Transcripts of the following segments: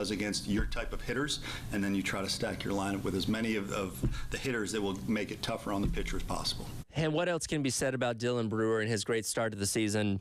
against your type of hitters, and then you try to stack your lineup with as many of the hitters that will make it tougher on the pitcher as possible. And what else can be said about Dylan Brewer and his great start to the season?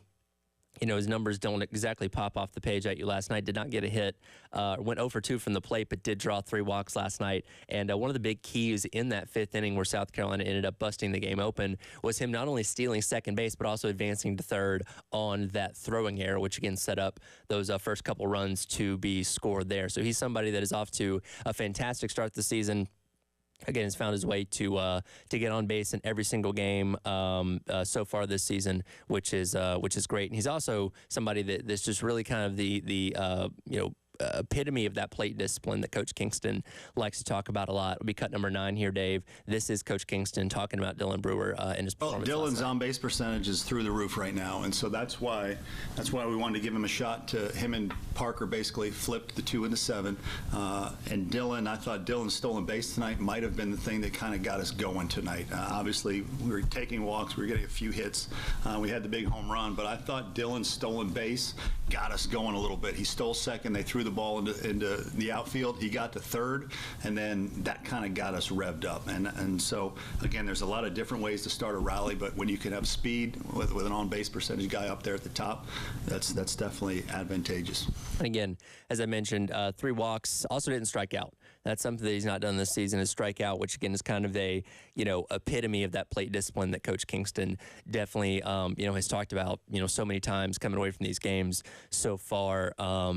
You know, his numbers don't exactly pop off the page at you last night. Did not get a hit. Went 0 for 2 from the plate, but did draw 3 walks last night. And one of the big keys in that 5th inning where South Carolina ended up busting the game open was him not only stealing second base, but also advancing to third on that throwing error, which again set up those first couple runs to be scored there. So he's somebody that is off to a fantastic start this season. Again, has found his way to get on base in every single game so far this season, which is great. And he's also somebody that's just really kind of the epitome of that plate discipline that Coach Kingston likes to talk about a lot. It'll be cut number 9 here, Dave. This is Coach Kingston talking about Dylan Brewer and his performance. Well, Dylan's on-base percentage is through the roof right now, and so that's why we wanted to give him a shot. To him and Parker basically flipped the 2 and the 7, and Dylan. I thought Dylan's stolen base tonight might have been the thing that kind of got us going tonight. Obviously, we were taking walks, we were getting a few hits, we had the big home run, but I thought Dylan's stolen base got us going a little bit. He stole second, they threw the ball into the outfield. He got to third, and then that kind of got us revved up. And so, again, there's a lot of different ways to start a rally, but when you can have speed with an on-base percentage guy up there at the top, that's definitely advantageous. And again, as I mentioned, 3 walks, also didn't strike out. That's something that he's not done this season, is strike out, which again is kind of a, epitome of that plate discipline that Coach Kingston definitely, has talked about, so many times coming away from these games so far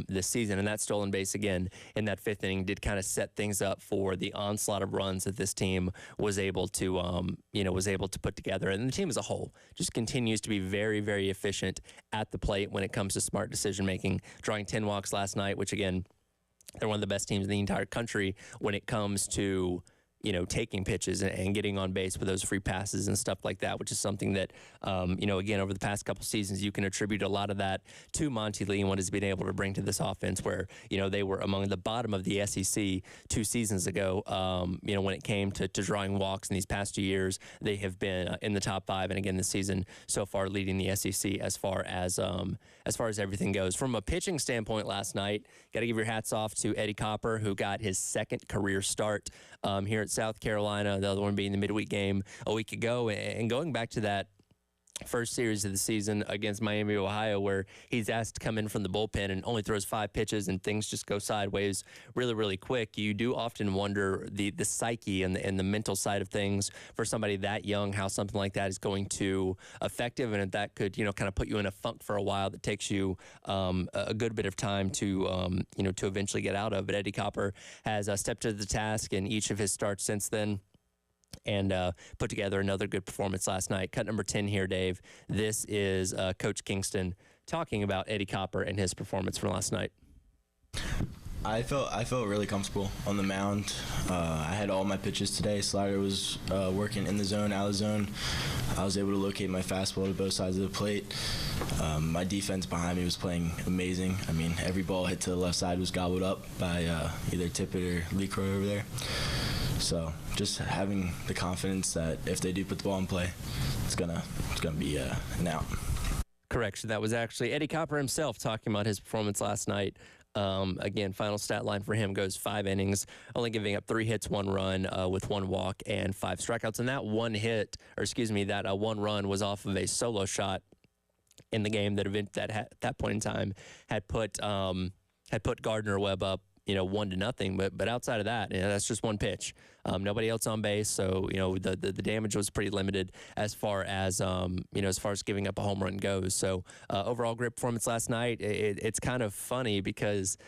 this season. And that stolen base again in that 5th inning did kind of set things up for the onslaught of runs that this team was able to, put together. And the team as a whole just continues to be very, very efficient at the plate when it comes to smart decision making, drawing 10 walks last night, which again, they're one of the best teams in the entire country when it comes to, taking pitches and getting on base with those free passes and stuff like that, which is something that, again, over the past couple seasons, you can attribute a lot of that to Monty Lee and what he's been able to bring to this offense where, they were among the bottom of the SEC 2 seasons ago, when it came to drawing walks in these past 2 years. They have been in the top 5, and again, this season so far leading the SEC as far as everything goes. From a pitching standpoint last night, got to give your hats off to Eddie Copper, who got his 2nd career start here at South Carolina, the other one being the midweek game a week ago. And going back to that first series of the season against Miami, Ohio, where he's asked to come in from the bullpen and only throws 5 pitches and things just go sideways really, really quick. You do often wonder the psyche and the mental side of things for somebody that young, how something like that is going to affect him, and if that could, kind of put you in a funk for a while that takes you a good bit of time to, to eventually get out of. But Eddie Copper has stepped to the task in each of his starts since then, and put together another good performance last night. Cut number 10 here, Dave. This is Coach Kingston talking about Eddie Copper and his performance from last night. I felt really comfortable on the mound. I had all my pitches today. Slider was working in the zone, out of the zone. I was able to locate my fastball to both sides of the plate. My defense behind me was playing amazing. I mean, every ball hit to the left side was gobbled up by either Tippett or Lee Crow over there. So just having the confidence that if they do put the ball in play, it's gonna be an out. Correction, that was actually Eddie Copper himself talking about his performance last night. Again, final stat line for him goes 5 innings, only giving up 3 hits, 1 run with 1 walk and 5 strikeouts. And that 1 hit, or excuse me, that 1 run was off of a solo shot in the game that at that point in time had put Gardner Webb up 1-0, but outside of that, that's just 1 pitch. Nobody else on base, so the damage was pretty limited as far as giving up a home run goes. So overall great performance last night. It's kind of funny because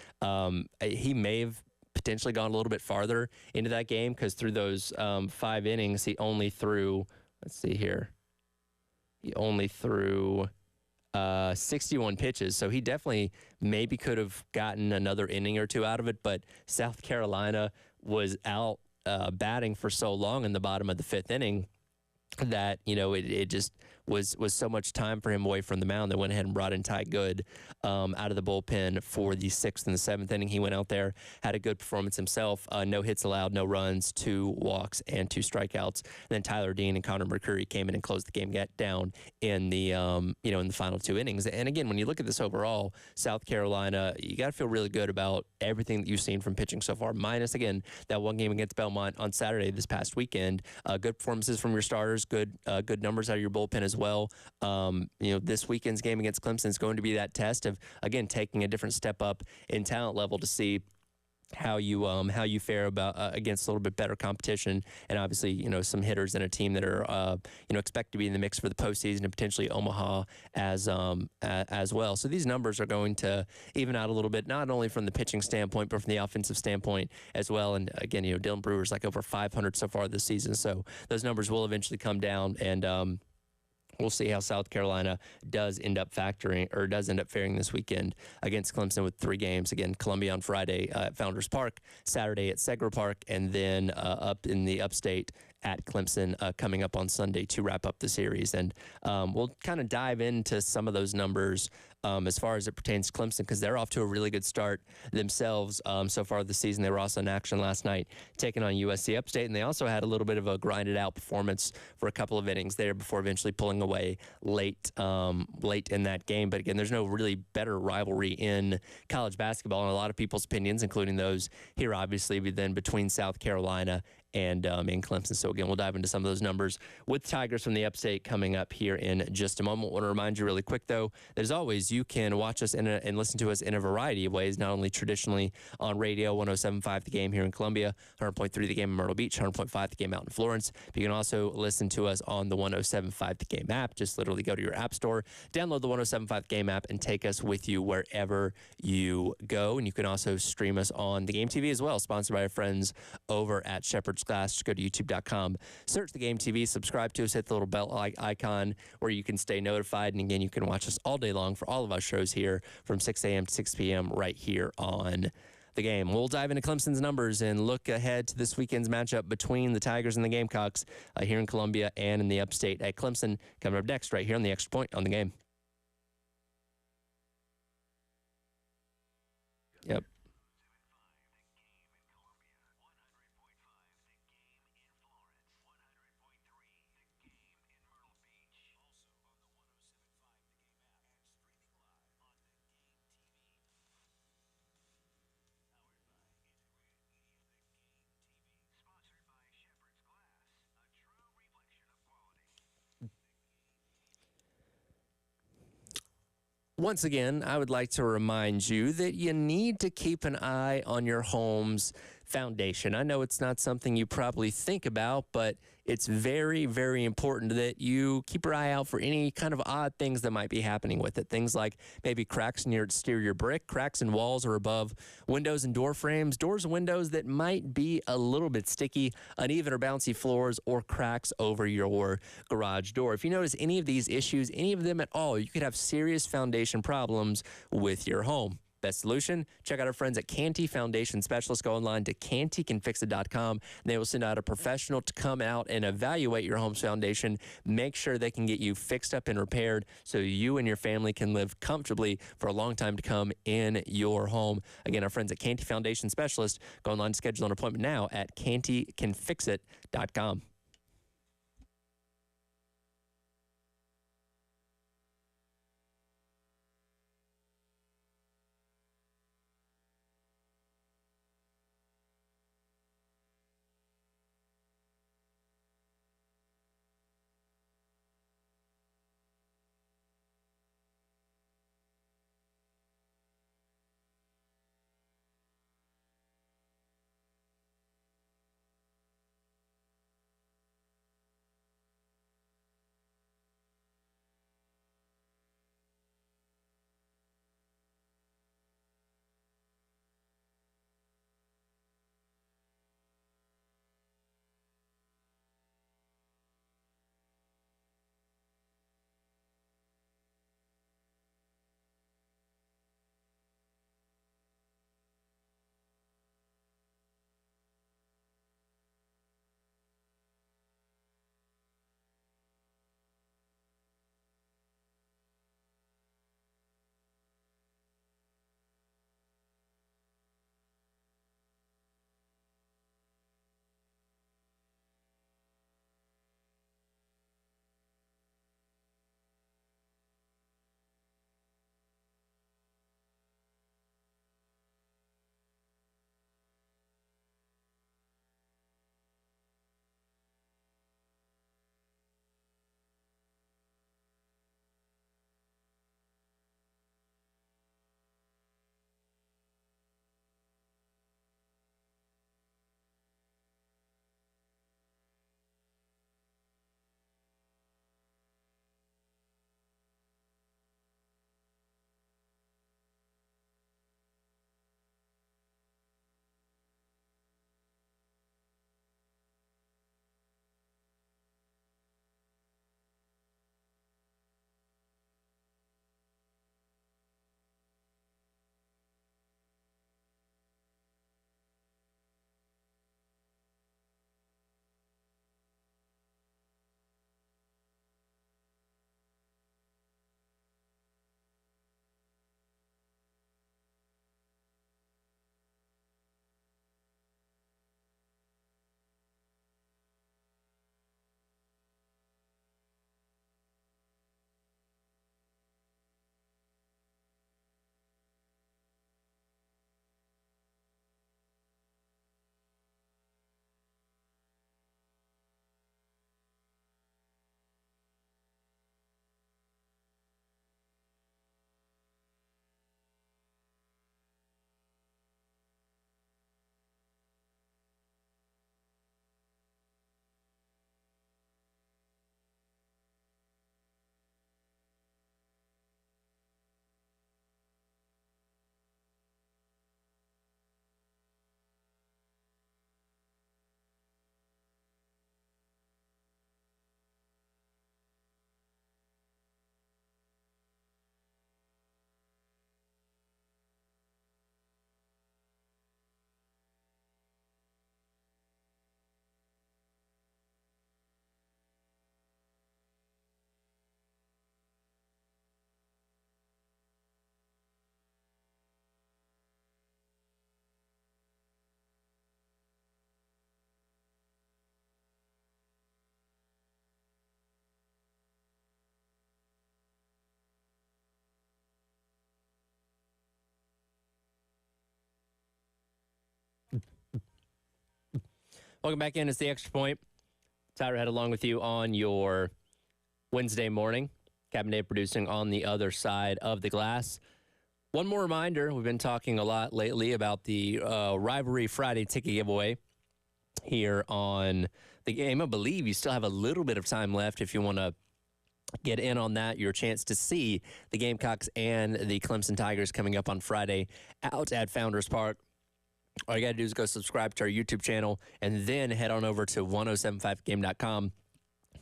he may have potentially gone a little bit farther into that game because through those 5 innings, he only threw. Let's see here. He only threw 61 pitches, so he definitely maybe could have gotten another inning or 2 out of it, but South Carolina was out batting for so long in the bottom of the 5th inning that it just was so much time for him away from the mound. They went ahead and brought in Ty Good out of the bullpen for the 6th and the 7th inning. He went out there, had a good performance himself. No hits allowed, no runs, 2 walks, and 2 strikeouts. And then Tyler Dean and Connor McCurry came in and closed the game down in the in the final 2 innings. And again, when you look at this overall, South Carolina, you got to feel really good about everything that you've seen from pitching so far. Minus again that one game against Belmont on Saturday this past weekend. Good performances from your starters, good numbers out of your bullpen as well. This weekend's game against Clemson is going to be that test of again taking a different step up in talent level to see how you fare about against a little bit better competition, and obviously some hitters and a team that are expect to be in the mix for the postseason and potentially Omaha as well. So these numbers are going to even out a little bit, not only from the pitching standpoint but from the offensive standpoint as well. And again, Dylan Brewer's like over 500 so far this season, so those numbers will eventually come down, and we'll see how South Carolina does end up faring this weekend against Clemson with 3 games. Again, Columbia on Friday at Founders Park, Saturday at Segra Park, and then up in the upstate at Clemson coming up on Sunday to wrap up the series. And we'll kind of dive into some of those numbers as far as it pertains to Clemson, because they're off to a really good start themselves so far this season. They were also in action last night taking on USC Upstate, and they also had a little bit of a grinded out performance for a couple of innings there before eventually pulling away late in that game. But again, there's no really better rivalry in college basketball in a lot of people's opinions, including those here obviously, but then between South Carolina and in Clemson. So again, we'll dive into some of those numbers with Tigers from the Upstate coming up here in just a moment. I want to remind you really quick, though, that as always, you can watch us and listen to us in a variety of ways, not only traditionally on radio, 107.5 The Game here in Columbia, 100.3 The Game in Myrtle Beach, 100.5 The Game out in Florence. But you can also listen to us on the 107.5 The Game app. Just literally go to your app store, download the 107.5 The Game app, and take us with you wherever you go. And you can also stream us on The Game TV as well, sponsored by our friends over at Shepherd's Glass. Just go to youtube.com, search The Game TV, subscribe to us, hit the little bell icon where you can stay notified. And again, you can watch us all day long for all of our shows here from 6 a.m. to 6 p.m. right here on The Game. We'll dive into Clemson's numbers and look ahead to this weekend's matchup between the Tigers and the Gamecocks here in Columbia and in the Upstate at Clemson. Coming up next right here on the Extra Point on The Game. Yep. Once again, I would like to remind you that you need to keep an eye on your home's foundation. I know it's not something you probably think about, but it's very, very important that you keep your eye out for any kind of odd things that might be happening with it. Things like maybe cracks in your exterior brick, cracks in walls or above windows and door frames, doors and windows that might be a little bit sticky, uneven or bouncy floors, or cracks over your garage door. If you notice any of these issues, any of them at all, you could have serious foundation problems with your home. Best solution? Check out our friends at Canty Foundation Specialists. Go online to cantycanfixit.com, and they will send out a professional to come out and evaluate your home's foundation, make sure they can get you fixed up and repaired so you and your family can live comfortably for a long time to come in your home. Again, our friends at Canty Foundation Specialists. Go online to schedule an appointment now at cantycanfixit.com. Welcome back in. It's the Extra Point. Tyler Head along with you on your Wednesday morning. Cabin Dave producing on the other side of the glass. One more reminder, we've been talking a lot lately about the Rivalry Friday ticket giveaway here on the game. I believe you still have a little bit of time left if you want to get in on that. Your chance to see the Gamecocks and the Clemson Tigers coming up on Friday out at Founders Park. All you got to do is go subscribe to our YouTube channel and then head on over to 1075game.com.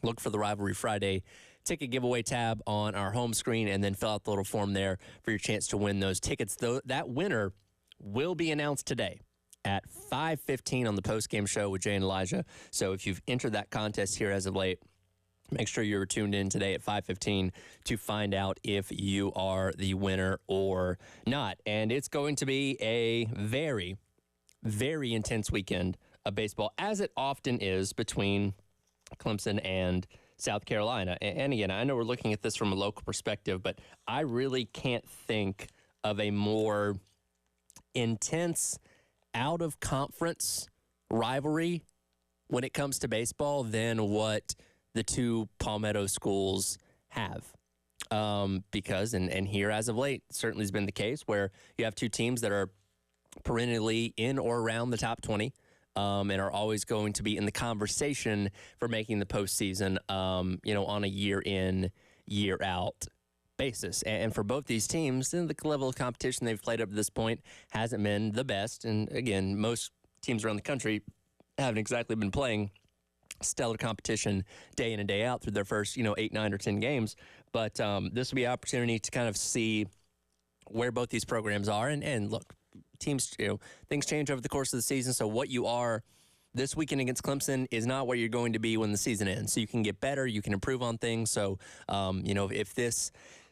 Look for the Rivalry Friday ticket giveaway tab on our home screen and then fill out the little form there for your chance to win those tickets. Though that winner will be announced today at 5:15 on the post-game show with Jay and Elijah. So if you've entered that contest here as of late, make sure you're tuned in today at 5:15 to find out if you are the winner or not. And it's going to be a very, very intense weekend of baseball, as it often is between Clemson and South Carolina. And again, I know we're looking at this from a local perspective, but I really can't think of a more intense out-of-conference rivalry when it comes to baseball than what the two Palmetto schools have. Because, and here as of late, certainly has been the case where you have two teams that are perennially in or around the top 20 and are always going to be in the conversation for making the postseason, on a year-in, year-out basis. And for both these teams, the level of competition they've played up to this point hasn't been the best. And again, most teams around the country haven't exactly been playing stellar competition day in and day out through their first, 8, 9, or 10 games. But this will be an opportunity to kind of see where both these programs are. And look, teams, things change over the course of the season. So what you are this weekend against Clemson is not what you're going to be when the season ends. So you can get better, you can improve on things. So, if this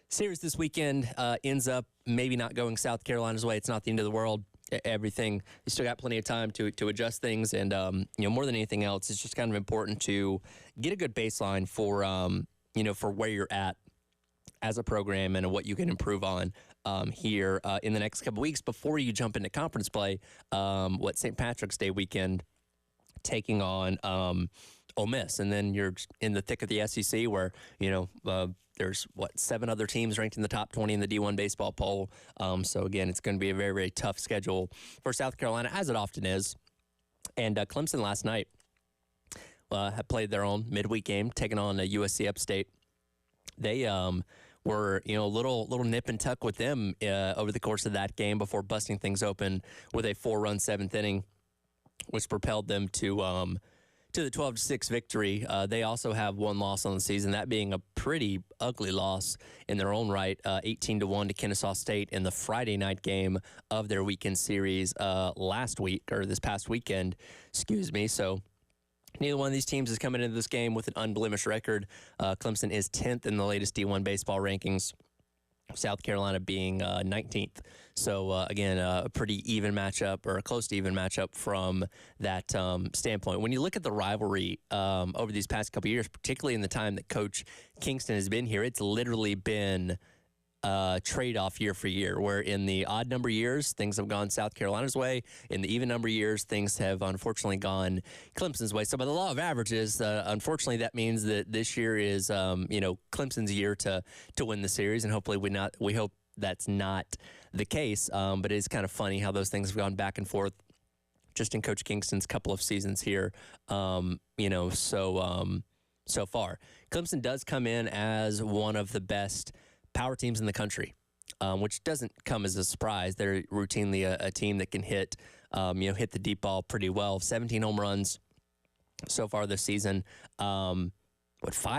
series this weekend ends up maybe not going South Carolina's way, it's not the end of the world. Everything, you still got plenty of time to adjust things. And, more than anything else, it's just kind of important to get a good baseline for, for where you're at as a program and what you can improve on here in the next couple weeks before you jump into conference play. St. Patrick's Day weekend, taking on Ole Miss, and then you're in the thick of the SEC where there's 7 other teams ranked in the top 20 in the D1 baseball poll. So again, it's going to be a very, very tough schedule for South Carolina, as it often is. And Clemson last night had played their own midweek game, taking on USC Upstate. They were a little nip and tuck with them over the course of that game before busting things open with a 4-run 7th inning, which propelled them to the 12-6 victory. They also have one loss on the season, that being a pretty ugly loss in their own right, 18-1 to Kennesaw State in the Friday night game of their weekend series this past weekend. So neither one of these teams is coming into this game with an unblemished record. Clemson is 10th in the latest D1 baseball rankings, South Carolina being 19th. So, again, a pretty even matchup, or a close to even matchup from that standpoint. When you look at the rivalry over these past couple of years, particularly in the time that Coach Kingston has been here, it's literally been trade-off year for year, where in the odd number years, things have gone South Carolina's way. In the even number years, things have unfortunately gone Clemson's way. So by the law of averages, unfortunately, that means that this year is, Clemson's year to win the series, and hopefully we hope that's not the case. But it is kind of funny how those things have gone back and forth just in Coach Kingston's couple of seasons here, so far. Clemson does come in as one of the best power teams in the country, which doesn't come as a surprise. They're routinely a team that can hit the deep ball pretty well. 17 home runs so far this season. 5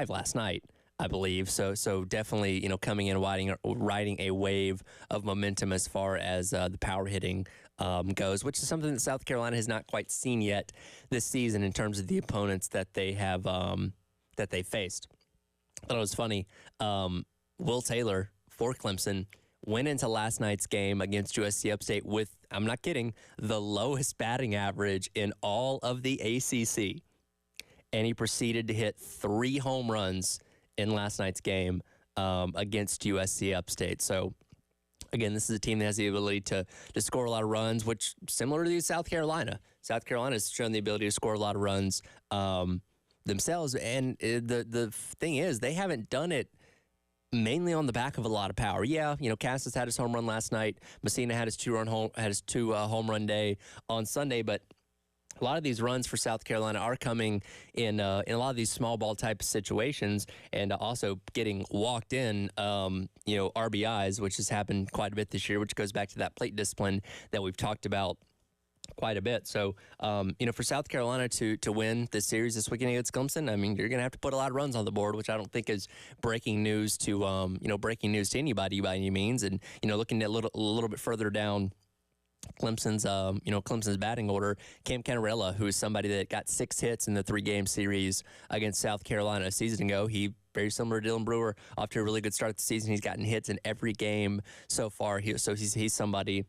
last night, I believe. So definitely, coming in riding a wave of momentum as far as the power hitting goes, which is something that South Carolina has not quite seen yet this season in terms of the opponents that they have that they faced. I thought it was funny. Will Taylor for Clemson went into last night's game against USC Upstate with, I'm not kidding, the lowest batting average in all of the ACC. And he proceeded to hit 3 home runs in last night's game against USC Upstate. So Again, this is a team that has the ability to score a lot of runs, which similar to South Carolina. South Carolina has shown the ability to score a lot of runs themselves. And the thing is, they haven't done it mainly on the back of a lot of power. Yeah, Cassis had his home run last night. Messina had his two home run day on Sunday, but a lot of these runs for South Carolina are coming in a lot of these small ball type of situations, and also getting walked in, RBIs, which has happened quite a bit this year, which goes back to that plate discipline that we've talked about quite a bit. So, for South Carolina to win this series this weekend against Clemson, I mean, you're going to have to put a lot of runs on the board, which I don't think is breaking news to anybody by any means. And, looking at a little bit further down Clemson's batting order, Cam Cannarella, who is somebody that got 6 hits in the 3-game series against South Carolina a season ago. He, very similar to Dylan Brewer, off to a really good start of the season. He's gotten hits in every game so far. He's somebody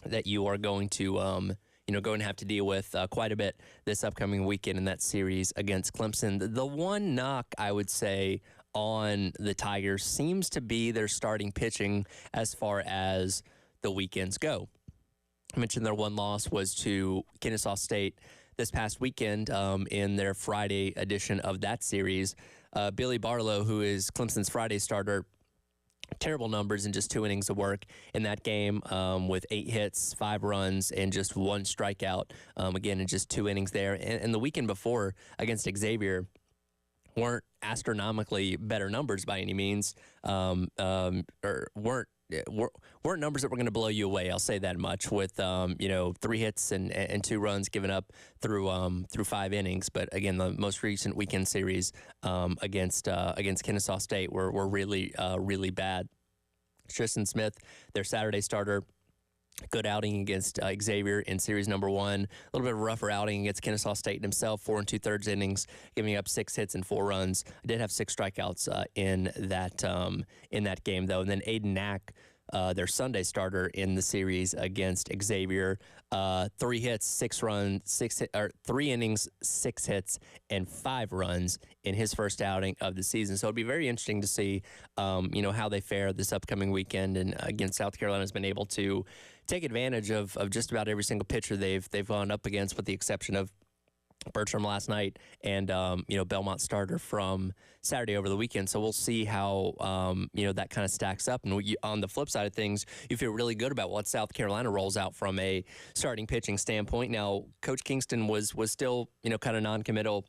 that you are going to have to deal with quite a bit this upcoming weekend in that series against Clemson. The one knock I would say on the Tigers seems to be their starting pitching as far as the weekends go. I mentioned their one loss was to Kennesaw State this past weekend in their Friday edition of that series. Billy Barlow, who is Clemson's Friday starter, terrible numbers in just 2 innings of work in that game, with 8 hits, 5 runs, and just 1 strikeout, again, in just 2 innings there. And the weekend before against Xavier weren't astronomically better numbers by any means, or weren't numbers that were going to blow you away. I'll say that much, with 3 hits and 2 runs given up through 5 innings. But again, the most recent weekend series against Kennesaw State were really bad. Tristan Smith, their Saturday starter, good outing against Xavier in series number 1. A little bit of a rougher outing against Kennesaw State himself, 4 2/3 innings, giving up 6 hits and 4 runs. I did have 6 strikeouts in that game, though. And then Aiden Knack, their Sunday starter in the series against Xavier, 3 hits, 6 runs, 3 innings, 6 hits, and 5 runs in his first outing of the season. So it'd be very interesting to see, how they fare this upcoming weekend. And again, South Carolina has been able to take advantage of just about every single pitcher they've gone up against, with the exception of Bertram last night and Belmont starter from Saturday over the weekend. So we'll see how that kind of stacks up. And on the flip side of things, you feel really good about what South Carolina rolls out from a starting pitching standpoint. Now, Coach Kingston was still kind of non-committal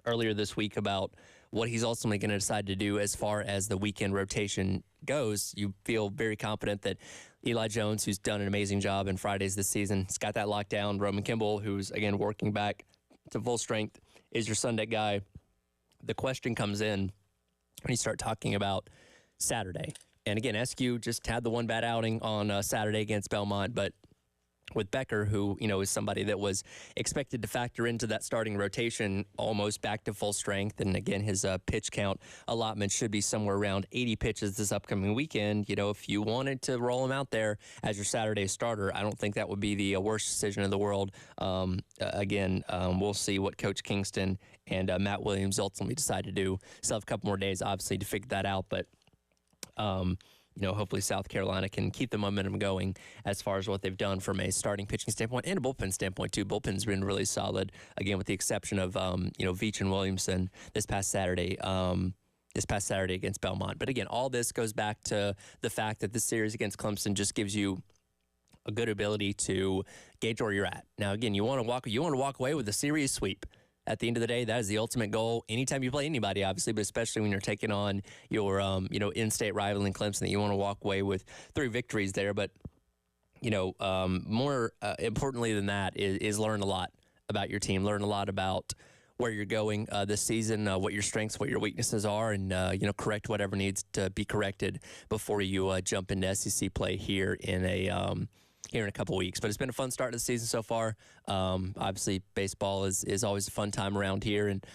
earlier this week about what he's ultimately going to decide to do as far as the weekend rotation goes. You feel very confident that Eli Jones, who's done an amazing job in Fridays this season, has got that locked down. Roman Kimball, who's again working back to full strength, is your Sunday guy. The question comes in when you start talking about Saturday. And again, SQ just had the one bad outing on Saturday against Belmont, but with Becker, who, is somebody that was expected to factor into that starting rotation almost back to full strength. And again, his pitch count allotment should be somewhere around 80 pitches this upcoming weekend. If you wanted to roll him out there as your Saturday starter, I don't think that would be the worst decision in the world. We'll see what Coach Kingston and Matt Williams ultimately decide to do. Still have a couple more days, obviously, to figure that out. But, hopefully South Carolina can keep the momentum going as far as what they've done from a starting pitching standpoint and a bullpen standpoint, too. Bullpen's been really solid, again, with the exception of, Veach and Williamson this past Saturday against Belmont. But again, all this goes back to the fact that this series against Clemson just gives you a good ability to gauge where you're at. Now, again, you want to walk away with a series sweep. At the end of the day, that is the ultimate goal. Anytime you play anybody, obviously, but especially when you're taking on your, in-state rival in Clemson, that you want to walk away with 3 victories there. But, more importantly than that is learn a lot about your team, learn a lot about where you're going this season, what your strengths, what your weaknesses are, and, correct whatever needs to be corrected before you jump into SEC play here in a couple weeks. But it's been a fun start to the season so far. Obviously, baseball is always a fun time around here. And,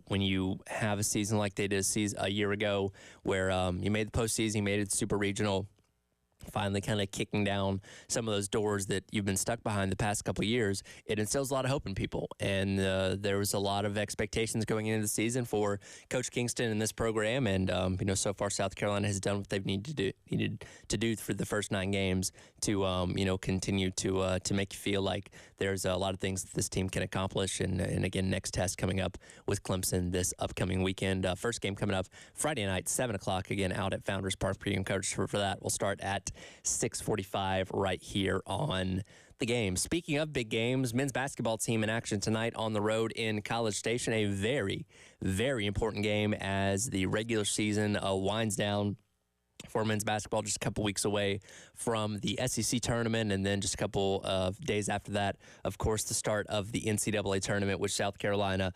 when you have a season like they did a year ago where you made the postseason, you made it super regional, finally kind of kicking down some of those doors that you've been stuck behind the past couple of years, it instills a lot of hope in people. And there was a lot of expectations going into the season for Coach Kingston and this program. And, so far South Carolina has done what they've needed to do for the first 9 games to, continue to make you feel like there's a lot of things that this team can accomplish. And again, next test coming up with Clemson this upcoming weekend. First game coming up Friday night, 7 o'clock, again, out at Founders Park. Pregame coverage for that will start at 6:45 right here on the game. Speaking of big games, men's basketball team in action tonight on the road in College Station. A very, very important game as the regular season winds down for men's basketball, just a couple weeks away from the SEC tournament, and then just a couple of days after that, of course, the start of the NCAA tournament, which South Carolina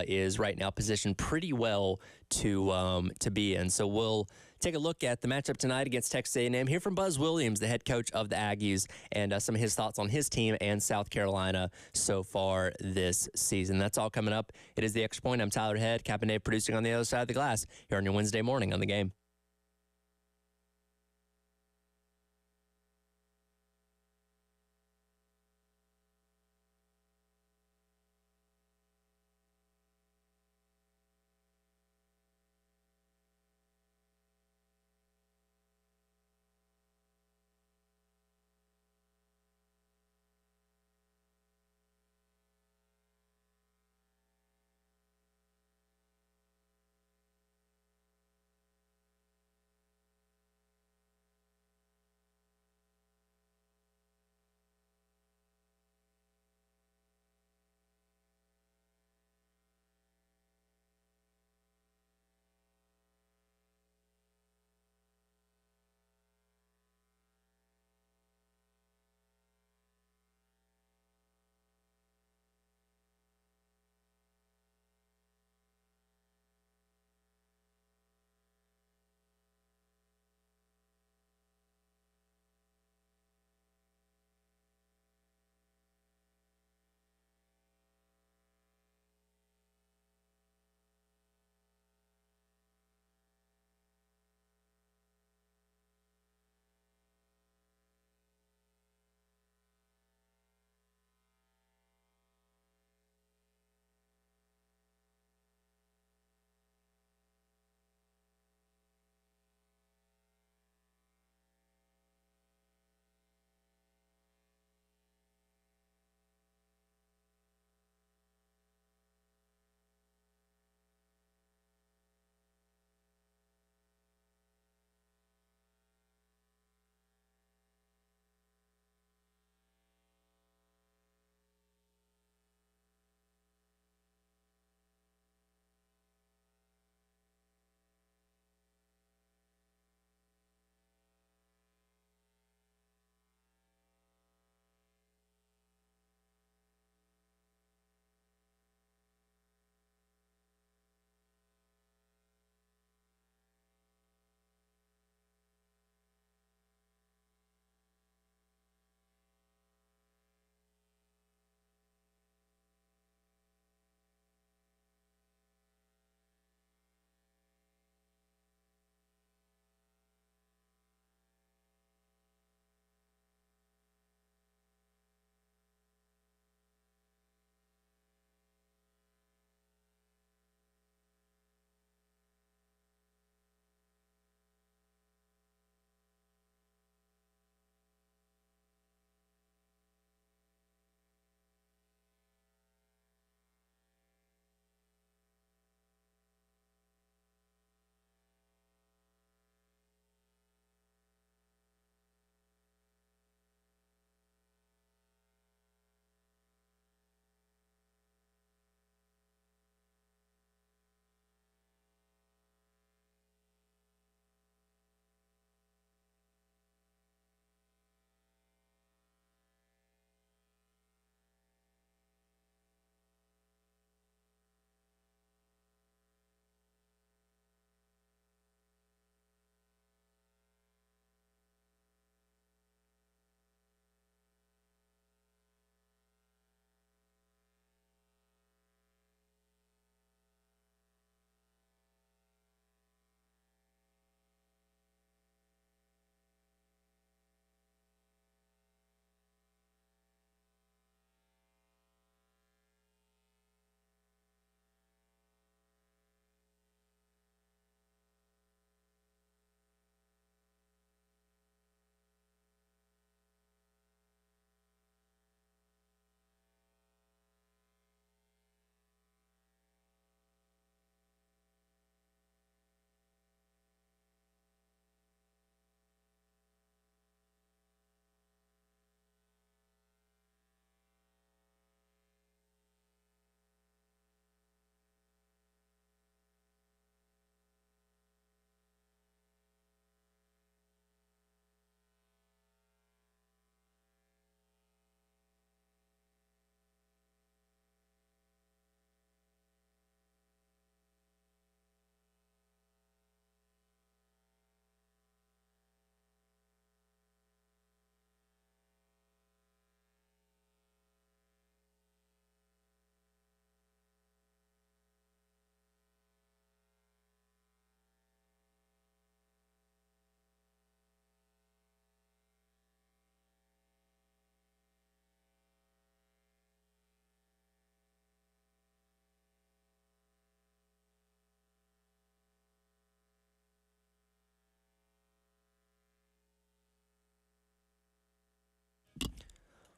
is right now positioned pretty well to be in. So we'll take a look at the matchup tonight against Texas A&M. Hear from Buzz Williams, the head coach of the Aggies, and some of his thoughts on his team and South Carolina so far this season. That's all coming up. It is The Extra Point. I'm Tyler Head, Cap and Dave producing on the other side of the glass here on your Wednesday morning on The Game.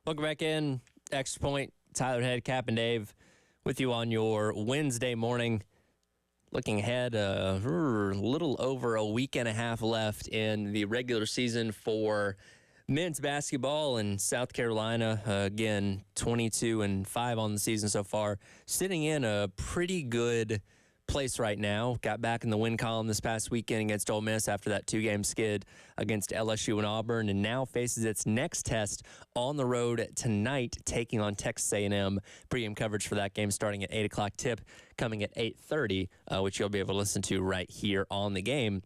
Welcome back in. Extra Point, Tyler Head, Cap and Dave with you on your Wednesday morning. Looking ahead, a little over a week and a half left in the regular season for men's basketball in South Carolina. Again, 22-5 on the season so far. Sitting in a pretty good place right now. Got back in the win column this past weekend against Ole Miss after that 2-game skid against LSU and Auburn, and now faces its next test on the road tonight, taking on Texas A&M. Pre-game coverage for that game starting at 8 o'clock tip, coming at 8:30, which you'll be able to listen to right here on the game.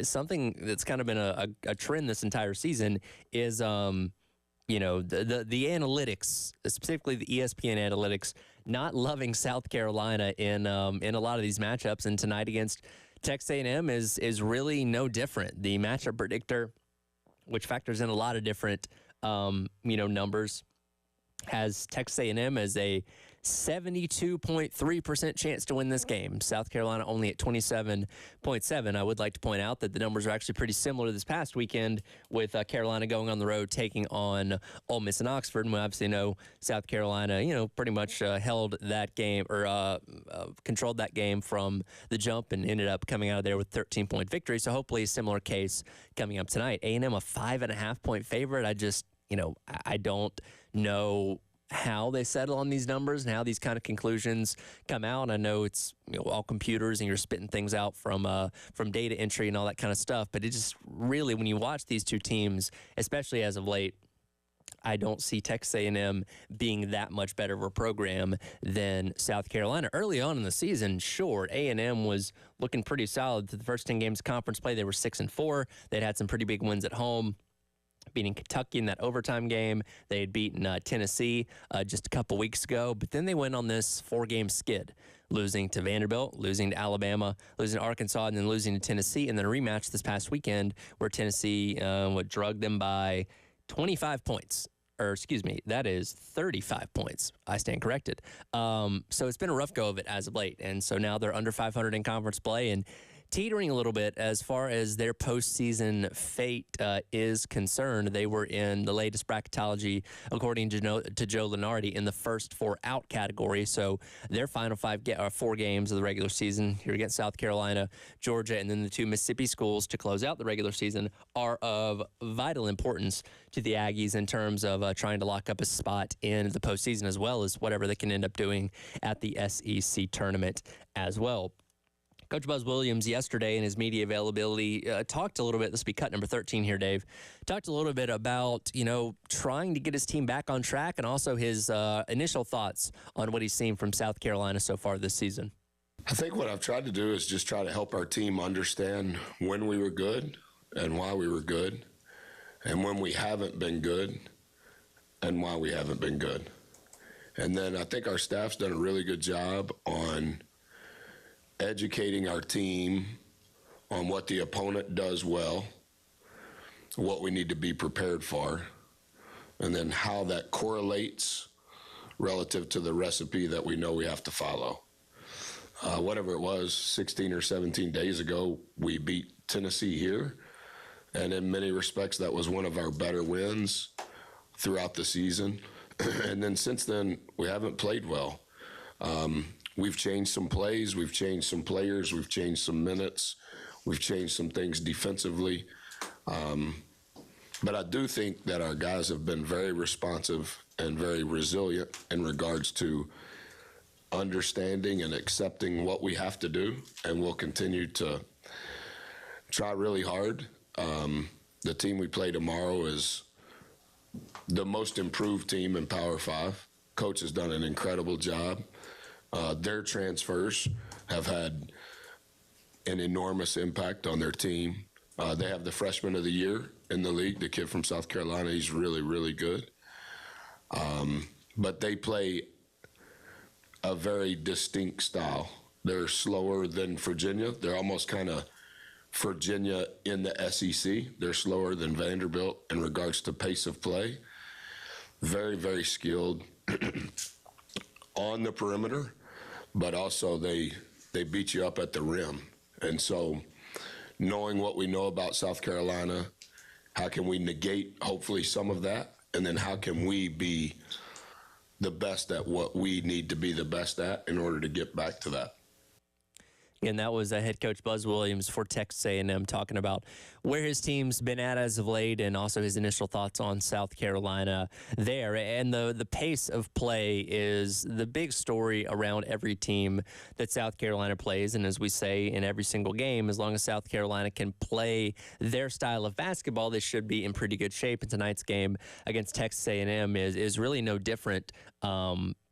Something that's kind of been a trend this entire season is the analytics, specifically the ESPN analytics, not loving South Carolina in a lot of these matchups, and tonight against Texas A&M is really no different. The matchup predictor, which factors in a lot of different numbers, has Texas A&M as a 72.3% chance to win this game. South Carolina only at 27.7. I would like to point out that the numbers are actually pretty similar this past weekend, with Carolina going on the road taking on Ole Miss and Oxford. And we obviously know South Carolina, pretty much held that game or controlled that game from the jump and ended up coming out of there with 13-point victory. So hopefully a similar case coming up tonight. A&M a 5.5-point favorite. I don't know how they settle on these numbers and how these kind of conclusions come out. I know it's all computers and you're spitting things out from data entry and all that kind of stuff, but it just really, when you watch these two teams, especially as of late, I don't see Texas A&M being that much better of a program than South Carolina. Early on in the season, sure, A&M was looking pretty solid. The first 10 games of conference play, they were 6-4. They'd had some pretty big wins at home, beating Kentucky in that overtime game. They had beaten Tennessee just a couple weeks ago, but then they went on this 4-game skid, losing to Vanderbilt, losing to Alabama, losing to Arkansas, and then losing to Tennessee, and then a rematch this past weekend where Tennessee drugged them by 25 points. Or excuse me, that is 35 points. I stand corrected. So it's been a rough go of it as of late, and so now they're under 500 in conference play and teetering a little bit as far as their postseason fate is concerned. They were in the latest bracketology, according to Joe Lunardi, in the first 4 out category. So their final 4 games of the regular season here against South Carolina, Georgia, and then the 2 Mississippi schools to close out the regular season are of vital importance to the Aggies in terms of trying to lock up a spot in the postseason, as well as whatever they can end up doing at the SEC tournament as well. Coach Buzz Williams yesterday in his media availability talked a little bit. This will be cut number 13 here, Dave. Talked a little bit about, trying to get his team back on track, and also his initial thoughts on what he's seen from South Carolina so far this season. I think what I've tried to do is just try to help our team understand when we were good and why we were good, and when we haven't been good and why we haven't been good. And then I think our staff's done a really good job on educating our team on what the opponent does well, what we need to be prepared for, and then how that correlates relative to the recipe that we know we have to follow. Whatever it was, 16 or 17 days ago, we beat Tennessee here, and in many respects, that was one of our better wins throughout the season. And then since then, we haven't played well. We've changed some plays, we've changed some players, we've changed some minutes, we've changed some things defensively. But I do think that our guys have been very responsive and very resilient in regards to understanding and accepting what we have to do, and we'll continue to try really hard. The team we play tomorrow is the most improved team in Power 5. Coach has done an incredible job. Their transfers have had an enormous impact on their team. They have the freshman of the year in the league, the kid from South Carolina. He's really, really good. But they play a very distinct style. They're slower than Virginia. They're almost kind of Virginia in the SEC. They're slower than Vanderbilt in regards to pace of play. Very, very skilled on the perimeter, but also they beat you up at the rim. And so knowing what we know about South Carolina, how can we negate hopefully some of that and then how can we be the best at what we need to be the best at in order to get back to that. And that was head coach Buzz Williams for Texas A&M talking about where his team's been at as of late and also his initial thoughts on South Carolina there. And the pace of play is the big story around every team that South Carolina plays. And as we say in every single game, as long as South Carolina can play their style of basketball, they should be in pretty good shape. And tonight's game against Texas A&M is really no different.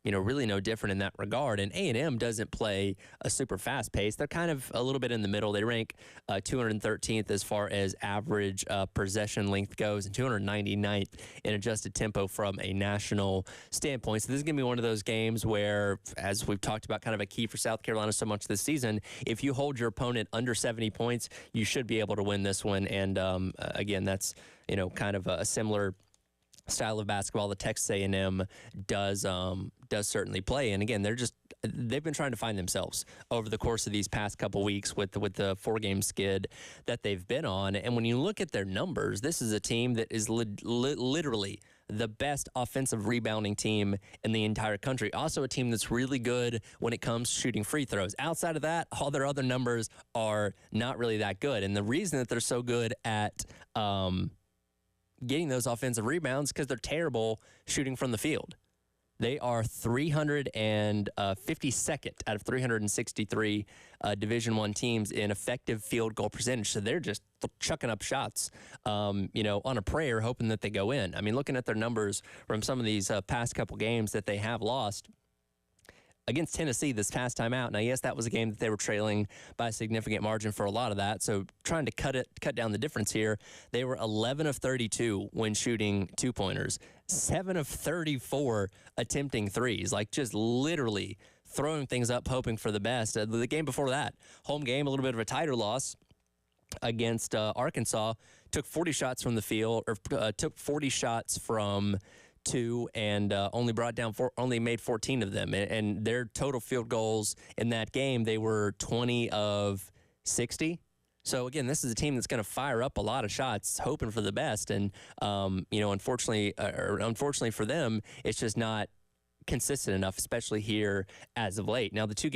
Really no different in that regard. And A&M doesn't play a super fast pace. They're kind of a little bit in the middle. They rank 213th as far as average possession length goes and 299th in adjusted tempo from a national standpoint. So this is going to be one of those games where, as we've talked about, kind of a key for South Carolina so much this season, if you hold your opponent under 70 points, you should be able to win this one. And again, that's, kind of a similar style of basketball that Texas A&M does certainly play. And again, they've been trying to find themselves over the course of these past couple weeks with the 4-game skid that they've been on. And when you look at their numbers, this is a team that is literally the best offensive rebounding team in the entire country. Also a team that's really good when it comes to shooting free throws. Outside of that, all their other numbers are not really that good. And the reason that they're so good at getting those offensive rebounds because they're terrible shooting from the field. They are 352nd out of 363 Division I teams in effective field goal percentage. So they're just chucking up shots, on a prayer, hoping that they go in. I mean, looking at their numbers from some of these past couple games that they have lost, against Tennessee this past time out. Now, yes, that was a game that they were trailing by a significant margin for a lot of that. So trying to cut down the difference here, they were 11 of 32 when shooting 2-pointers, 7 of 34 attempting threes, like just literally throwing things up, hoping for the best. The game before that, home game, a little bit of a tighter loss against Arkansas, took 40 shots from the field, or took 40 shots from 2 and only made 14 of them. And their total field goals in that game, they were 20 of 60. So again, this is a team that's going to fire up a lot of shots, hoping for the best. And unfortunately for them, it's just not consistent enough, especially here as of late. Now, the two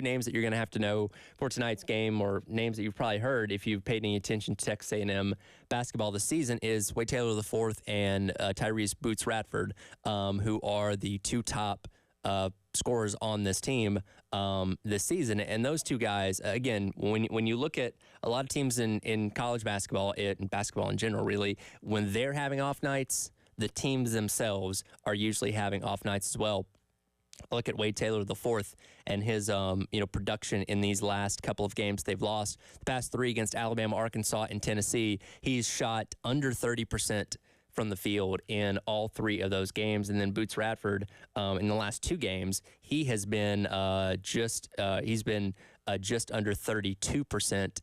names that you're going to have to know for tonight's game, or names that you've probably heard if you've paid any attention to Texas A&M basketball this season, is Wade Taylor IV and Tyrese Boots Radford, who are the two top scorers on this team this season. And those two guys, again, when you look at a lot of teams in college basketball, and basketball in general, really, when they're having off nights, the teams themselves are usually having off nights as well. Look at Wade Taylor IV and his production in these last couple of games they've lost. The past 3 against Alabama, Arkansas, and Tennessee, he's shot under 30% from the field in all 3 of those games. And then Boots Radford, in the last 2 games, he has been just under 32%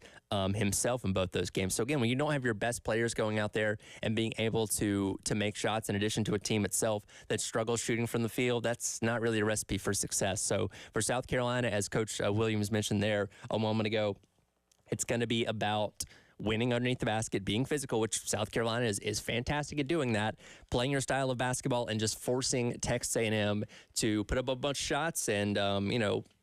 himself in both those games. So again, when you don't have your best players going out there and being able to make shots in addition to a team itself that struggles shooting from the field, that's not really a recipe for success. So for South Carolina, as Coach Williams mentioned there a moment ago, it's going to be about winning underneath the basket, being physical, which South Carolina is fantastic at doing that, playing your style of basketball and just forcing Texas A&M to put up a bunch of shots. And,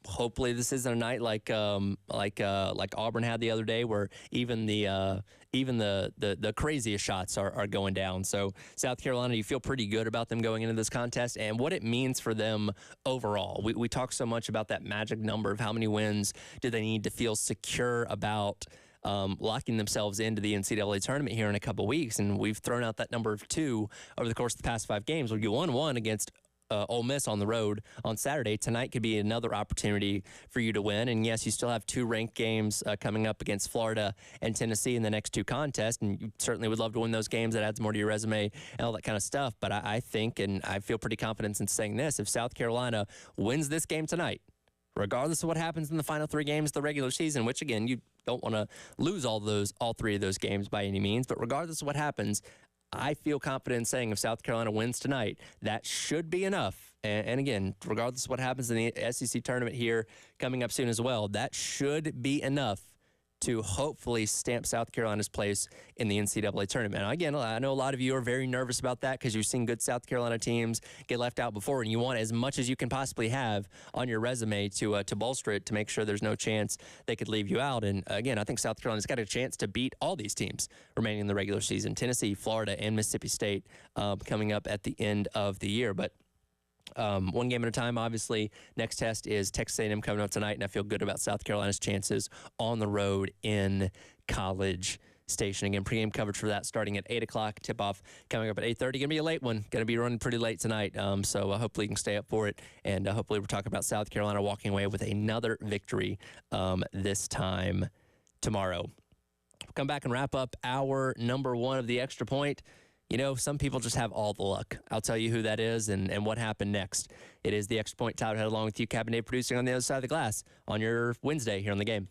hopefully this isn't a night like Auburn had the other day, where even the craziest shots are going down. So South Carolina, you feel pretty good about them going into this contest and what it means for them overall. We talk so much about that magic number of how many wins do they need to feel secure about locking themselves into the NCAA tournament here in a couple weeks. And we've thrown out that number of 2 over the course of the past 5 games. Well, you won 1 against Ole Miss on the road on Saturday. Tonight could be another opportunity for you to win. And yes, you still have 2 ranked games coming up against Florida and Tennessee in the next 2 contests. And you certainly would love to win those games. That adds more to your resume and all that kind of stuff. But I think, and I feel pretty confident in saying this, if South Carolina wins this game tonight, regardless of what happens in the final 3 games of the regular season, which again, you don't want to lose all 3 of those games by any means, but regardless of what happens, I feel confident in saying if South Carolina wins tonight, that should be enough. And again, regardless of what happens in the SEC tournament here coming up soon as well, that should be enough to hopefully stamp South Carolina's place in the NCAA tournament. Now, again, I know a lot of you are very nervous about that because you've seen good South Carolina teams get left out before, and you want as much as you can possibly have on your resume to bolster it to make sure there's no chance they could leave you out. And again, I think South Carolina's got a chance to beat all these teams remaining in the regular season: Tennessee, Florida, and Mississippi State coming up at the end of the year. But one game at a time, obviously. Next test is Texas A&M coming up tonight, and I feel good about South Carolina's chances on the road in College Station. Again, pregame coverage for that starting at 8 o'clock. Tip-off coming up at 8:30. Going to be a late one. Going to be running pretty late tonight, so hopefully you can stay up for it, and hopefully we're talking about South Carolina walking away with another victory this time tomorrow. We'll come back and wrap up hour number one of the Extra Point. You know, some people just have all the luck. I'll tell you who that is and what happened next. It is the Extra Point. Tyler Head along with you, Cabernet producing on the other side of the glass on your Wednesday here on The Game.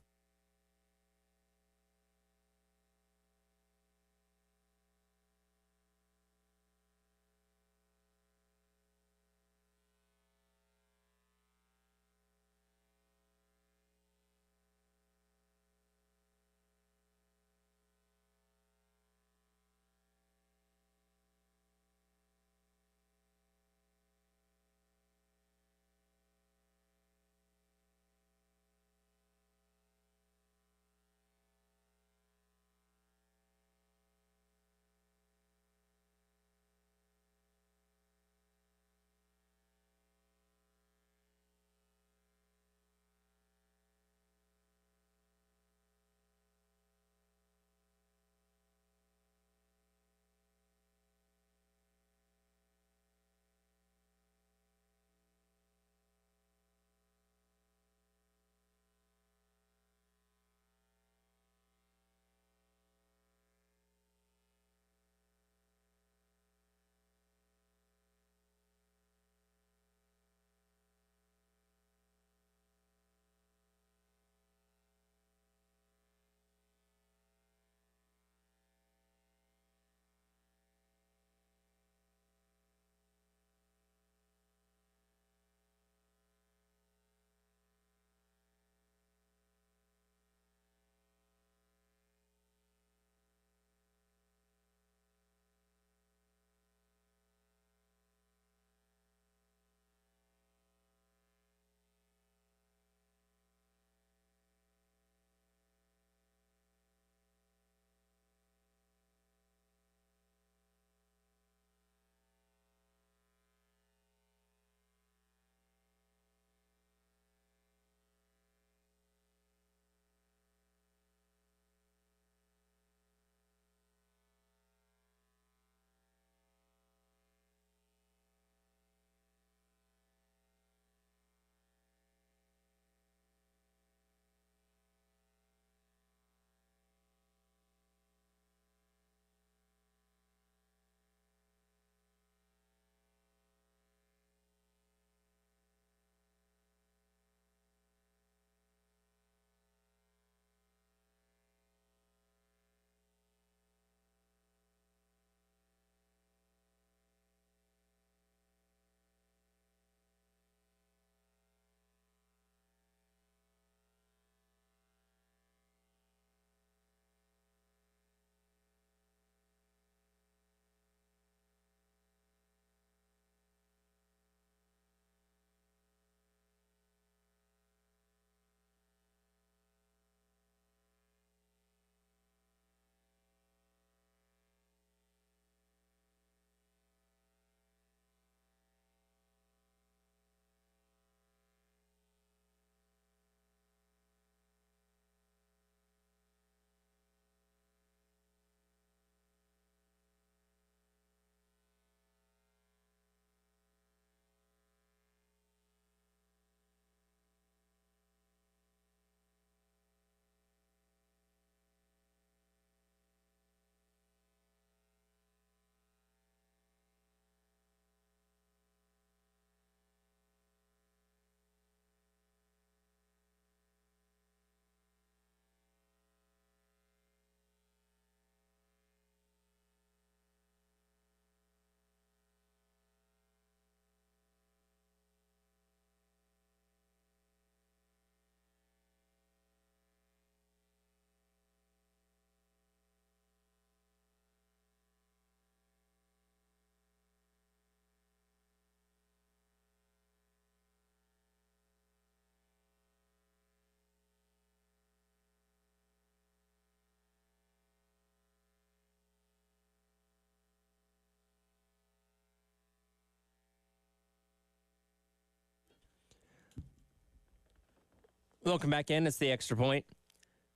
Welcome back in. It's the Extra Point.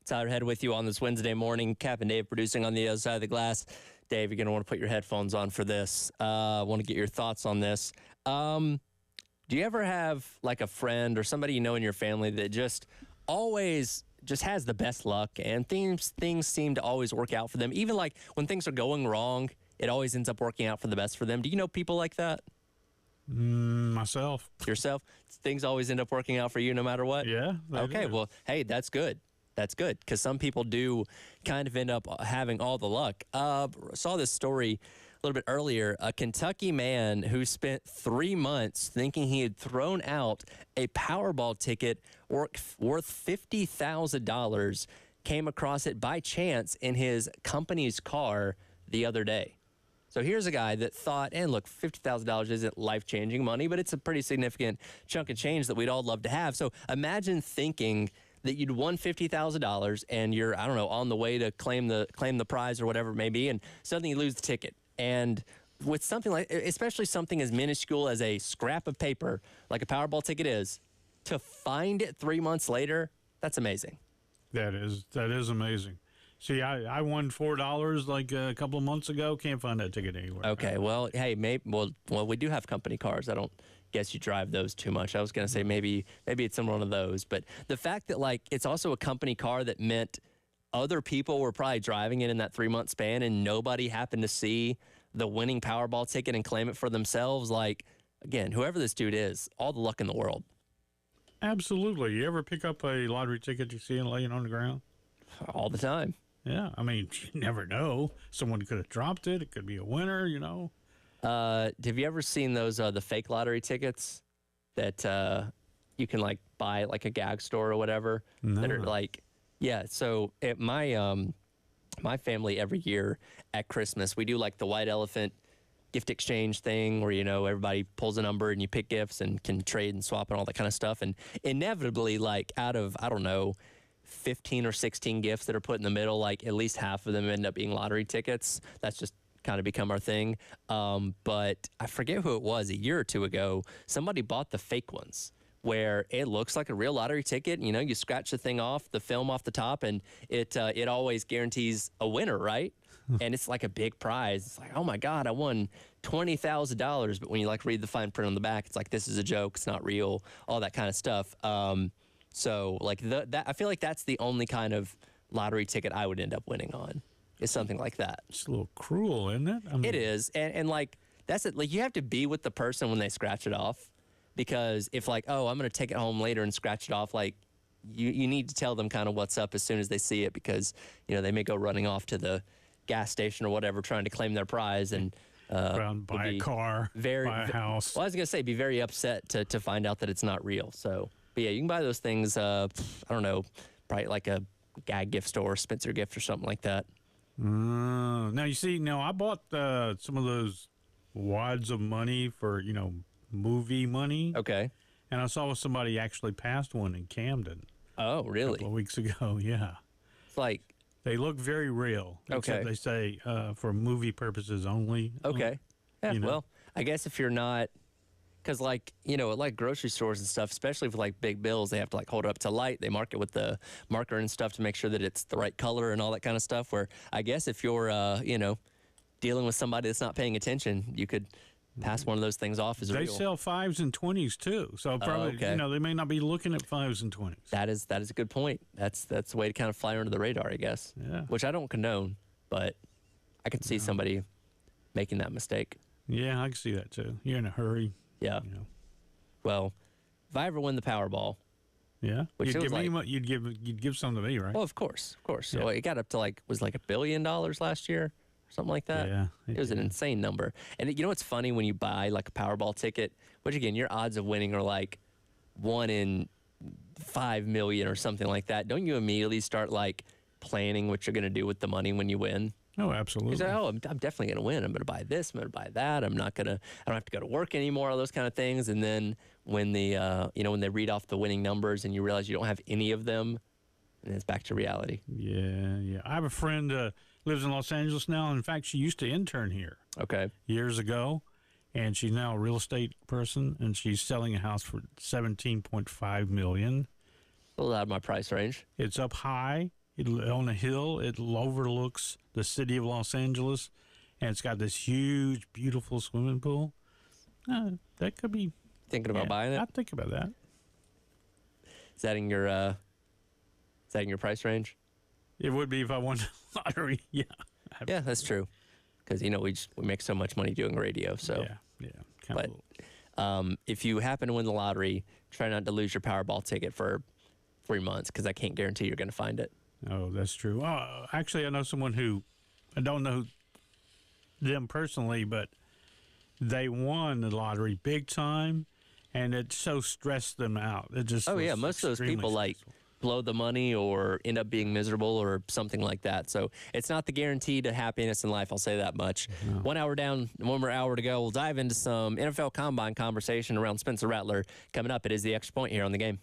Tyler Head with you on this Wednesday morning. Cap and Dave producing on the other side of the glass. Dave, you're going to want to put your headphones on for this. I want to get your thoughts on this. Do you ever have like a friend or somebody you know in your family that just always just has the best luck and things seem to always work out for them? Even like when things are going wrong, it always ends up working out for the best for them. Do you know people like that? Myself. Yourself? Things always end up working out for you no matter what? Yeah. they Okay, do. well, hey, that's good. That's good because some people do kind of end up having all the luck. Saw this story a little bit earlier. A Kentucky man who spent 3 months thinking he had thrown out a Powerball ticket worth $50,000 came across it by chance in his company's car the other day. So here's a guy that thought, and look, $50,000 isn't life-changing money, but it's a pretty significant chunk of change that we'd all love to have. So imagine thinking that you'd won $50,000 and you're, I don't know, on the way to claim the prize or whatever it may be, and suddenly you lose the ticket. And with something like, especially something as minuscule as a scrap of paper, like a Powerball ticket is, to find it 3 months later, that's amazing. That is amazing. See, I won $4 like a couple of months ago. Can't find that ticket anywhere. Okay, well, hey, well, we do have company cars. I don't guess you drive those too much. I was going to say maybe it's in one of those. But the fact that, like, it's also a company car that meant other people were probably driving it in that 3 month span and nobody happened to see the winning Powerball ticket and claim it for themselves. Like, again, whoever this dude is, all the luck in the world. Absolutely. You ever pick up a lottery ticket you see laying on the ground? All the time. Yeah. I mean, you never know. Someone could have dropped it. It could be a winner, you know. Have you ever seen those the fake lottery tickets that you can like buy at like a gag store or whatever? No. That are like, yeah. So at my family every year at Christmas we do like the white elephant gift exchange thing where, you know, everybody pulls a number and you pick gifts and can trade and swap and all that kind of stuff. And inevitably, like out of, I don't know, 15 or 16 gifts that are put in the middle, like at least half of them end up being lottery tickets. That's just kind of become our thing. But I forget who it was, a year or two ago, somebody bought the fake ones where it looks like a real lottery ticket. You know, you scratch the thing off, the film off the top, and it always guarantees a winner, right? And it's like a big prize. It's like, oh my God, I won $20,000. But when you like read the fine print on the back, it's like, this is a joke. It's not real. All that kind of stuff. So like that, I feel like that's the only kind of lottery ticket I would end up winning on, is something like that. It's a little cruel, isn't it? I mean, It is, and like that's it. Like you have to be with the person when they scratch it off, because if like, oh, I'm gonna take it home later and scratch it off, like you need to tell them kind of what's up as soon as they see it, because you know they may go running off to the gas station or whatever trying to claim their prize and buy a be car, buy a house. Well, I was gonna say be very upset to find out that it's not real. So, but yeah, you can buy those things. I don't know, probably like a gag gift store, Spencer Gift or something like that. Now you see, I bought some of those wads of money for movie money, Okay. and I saw somebody actually passed one in Camden Oh, a couple really? of weeks ago. Yeah, It's like, they look very real. Except Okay. they say for movie purposes only. okay. Yeah, You know. well, I guess if you're not, because like, at like grocery stores and stuff, especially for like big bills, they have to like hold it up to light. They mark it with the marker and stuff to make sure that it's the right color and all that kind of stuff. Where I guess if you're, dealing with somebody that's not paying attention, you could pass one of those things off as They real. sell 5s and 20s too, so probably okay. they may not be looking at 5s and 20s. That is a good point. That's a way to kind of fly under the radar, I guess. Yeah. Which I don't condone, but I could see somebody making that mistake. Yeah, I can see that too. You're in a hurry. Yeah. Well, if I ever win the Powerball, Yeah, Which you'd it was give me you'd give some to me, right? well, of course. So Yeah. it got up to was like $1 billion last year, something like that. Yeah, It was an insane number. And you know what's funny when you buy like a Powerball ticket, which again, your odds of winning are like 1 in 5 million or something like that. Don't you immediately start like planning what you're going to do with the money when you win? Oh, You absolutely. say, oh, I'm definitely going to win. I'm going to buy this. I'm going to buy that. I don't have to go to work anymore, all those kind of things. And then when when they read off the winning numbers and you realize you don't have any of them, and it's back to reality. Yeah. I have a friend lives in Los Angeles now. In fact, she used to intern here Okay. years ago, and she's now a real estate person, and she's selling a house for $17.5 million. A little out of my price range. It's up high on a hill. It overlooks the city of Los Angeles, and it's got this huge, beautiful swimming pool. That could be. Thinking about buying it? I'd think about that. Is that in your price range? It would be if I won the lottery. Yeah. Yeah, that's true. Because we make so much money doing radio. So, Yeah. Kind but of. if you happen to win the lottery, try not to lose your Powerball ticket for 3 months because I can't guarantee you're going to find it. Oh, that's true. Actually, I know someone who, I don't know them personally, but they won the lottery big time, and it so stressed them out. It just Oh yeah, was most of those extremely people like stressful. blow the money or end up being miserable or something like that. So it's not the guarantee to happiness in life. I'll say that much. 1 hour down, 1 more hour to go. We'll dive into some NFL Combine conversation around Spencer Rattler coming up. It is the Extra Point here on the game.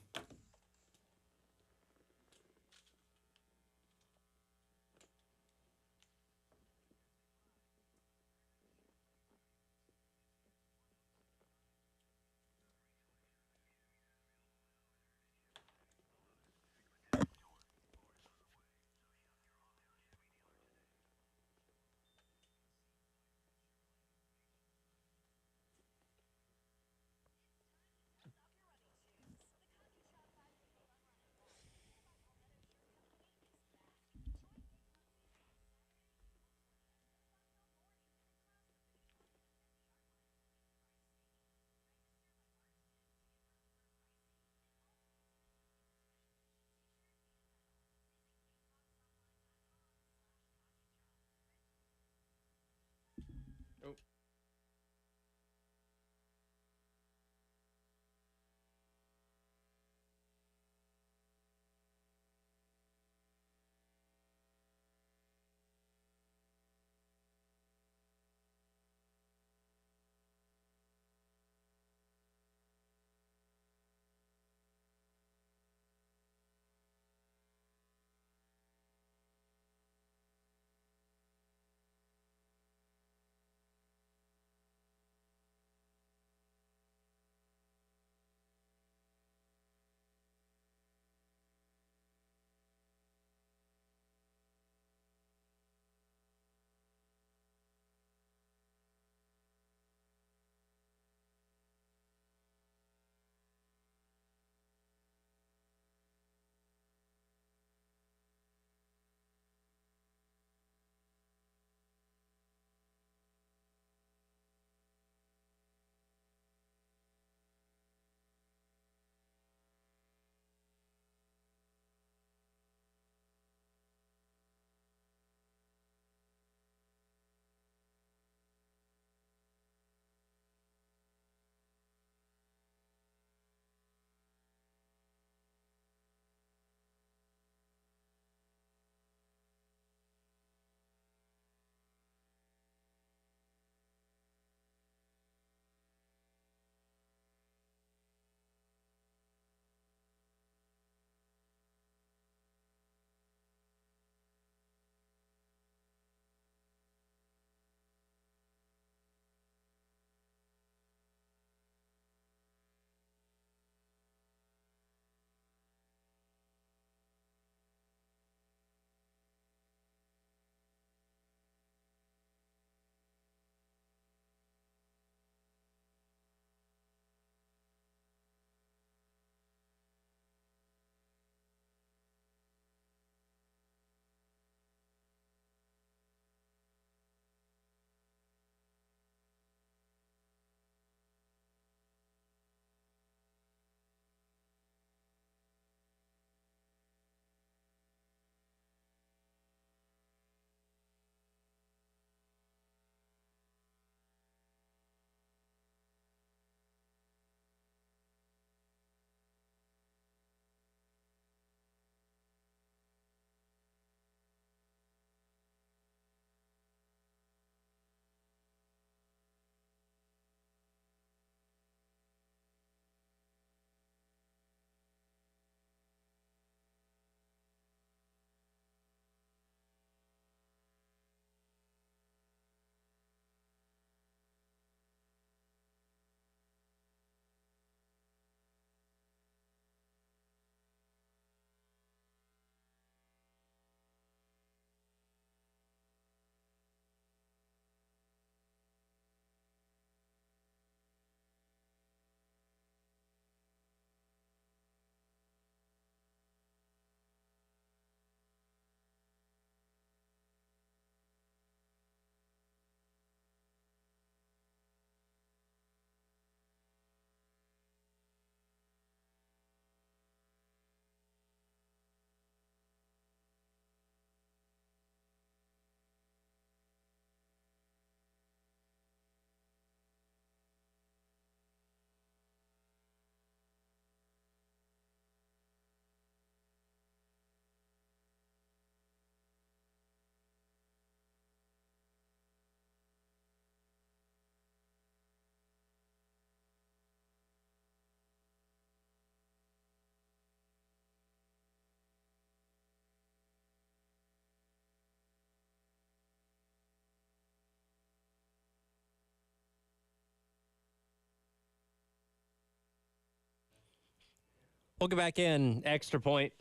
Welcome back in. Extra point.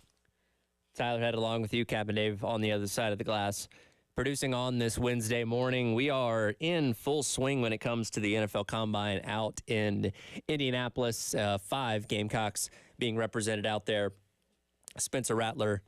Tyler Head along with you, Captain Dave, on the other side of the glass. Producing on this Wednesday morning, we are in full swing when it comes to the NFL Combine out in Indianapolis. 5 Gamecocks being represented out there. Spencer Rattler,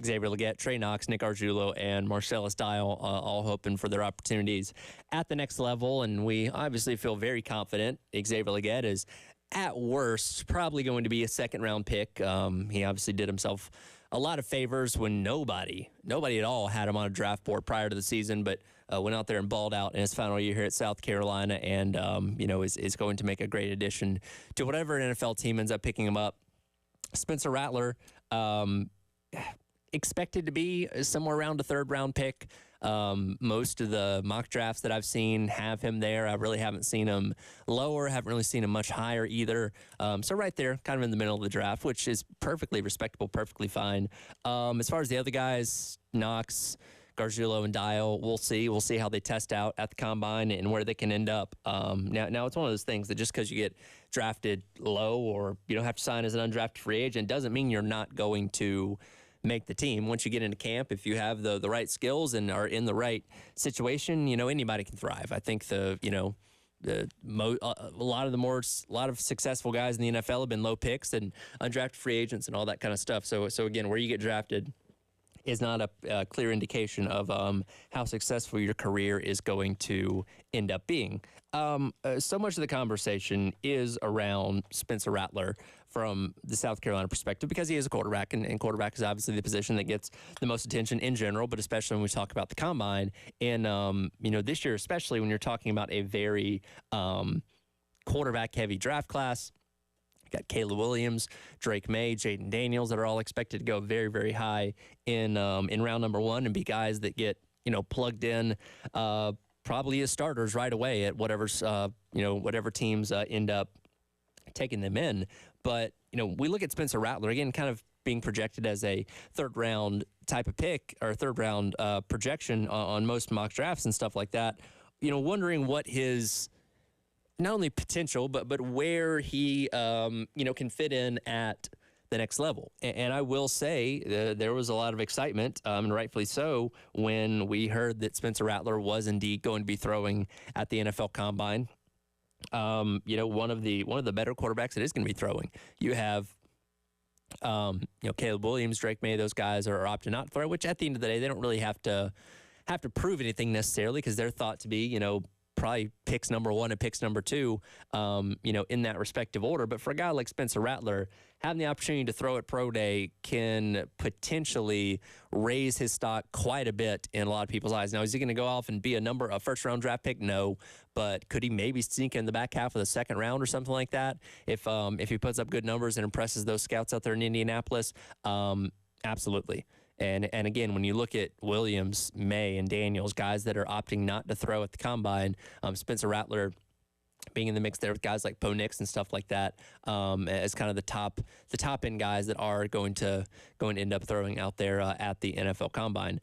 Xavier Legette, Trey Knox, Nick Arjulo, and Marcellus Dial, all hoping for their opportunities at the next level. And we obviously feel very confident Xavier Legette is, at worst, probably going to be a second-round pick. He obviously did himself a lot of favors when nobody at all had him on a draft board prior to the season, but went out there and balled out in his final year here at South Carolina, and is going to make a great addition to whatever NFL team ends up picking him up. Spencer Rattler, expected to be somewhere around a third-round pick. Most of the mock drafts that I've seen have him there. I really haven't seen him lower, haven't really seen him much higher either. So right there, kind of in the middle of the draft, which is perfectly respectable, perfectly fine. As far as the other guys, Knox, Gargiulo, and Dial, we'll see. We'll see how they test out at the Combine and where they can end up. Now it's one of those things that just because you get drafted low or you don't have to sign as an undrafted free agent doesn't mean you're not going to make the team. Once you get into camp, if you have the right skills and are in the right situation, anybody can thrive. I think a lot of successful guys in the NFL have been low picks and undrafted free agents and all that kind of stuff. So again, where you get drafted is not a clear indication of how successful your career is going to end up being. So much of the conversation is around Spencer Rattler from the South Carolina perspective because he is a quarterback, and quarterback is obviously the position that gets the most attention in general, but especially when we talk about the Combine. And, this year, especially when you're talking about a very quarterback-heavy draft class, got Caleb Williams, Drake May, Jaden Daniels that are all expected to go very, very high in round number 1 and be guys that get, plugged in probably as starters right away at whatever teams end up taking them in. But, we look at Spencer Rattler, again, kind of being projected as a third-round type of pick or third-round projection on most mock drafts and stuff like that, wondering what his not only potential, but where he, can fit in at the next level. And I will say there was a lot of excitement, and rightfully so, when we heard that Spencer Rattler was indeed going to be throwing at the NFL Combine. One of the better quarterbacks that is going to be throwing. You have, Caleb Williams, Drake May, those guys are opting not to throw, which at the end of the day, they don't really have to prove anything necessarily because they're thought to be, probably picks number 1 and picks number 2, in that respective order. But for a guy like Spencer Rattler, having the opportunity to throw at Pro Day can potentially raise his stock quite a bit in a lot of people's eyes. Now, is he going to go off and be a first-round draft pick? No. But could he maybe sneak in the back half of the second round or something like that if he puts up good numbers and impresses those scouts out there in Indianapolis? Absolutely. And again, when you look at Williams, May, and Daniels, guys that are opting not to throw at the Combine, Spencer Rattler being in the mix there with guys like Bo Nix and stuff like that, as kind of the top end guys that are going to end up throwing out there at the NFL Combine.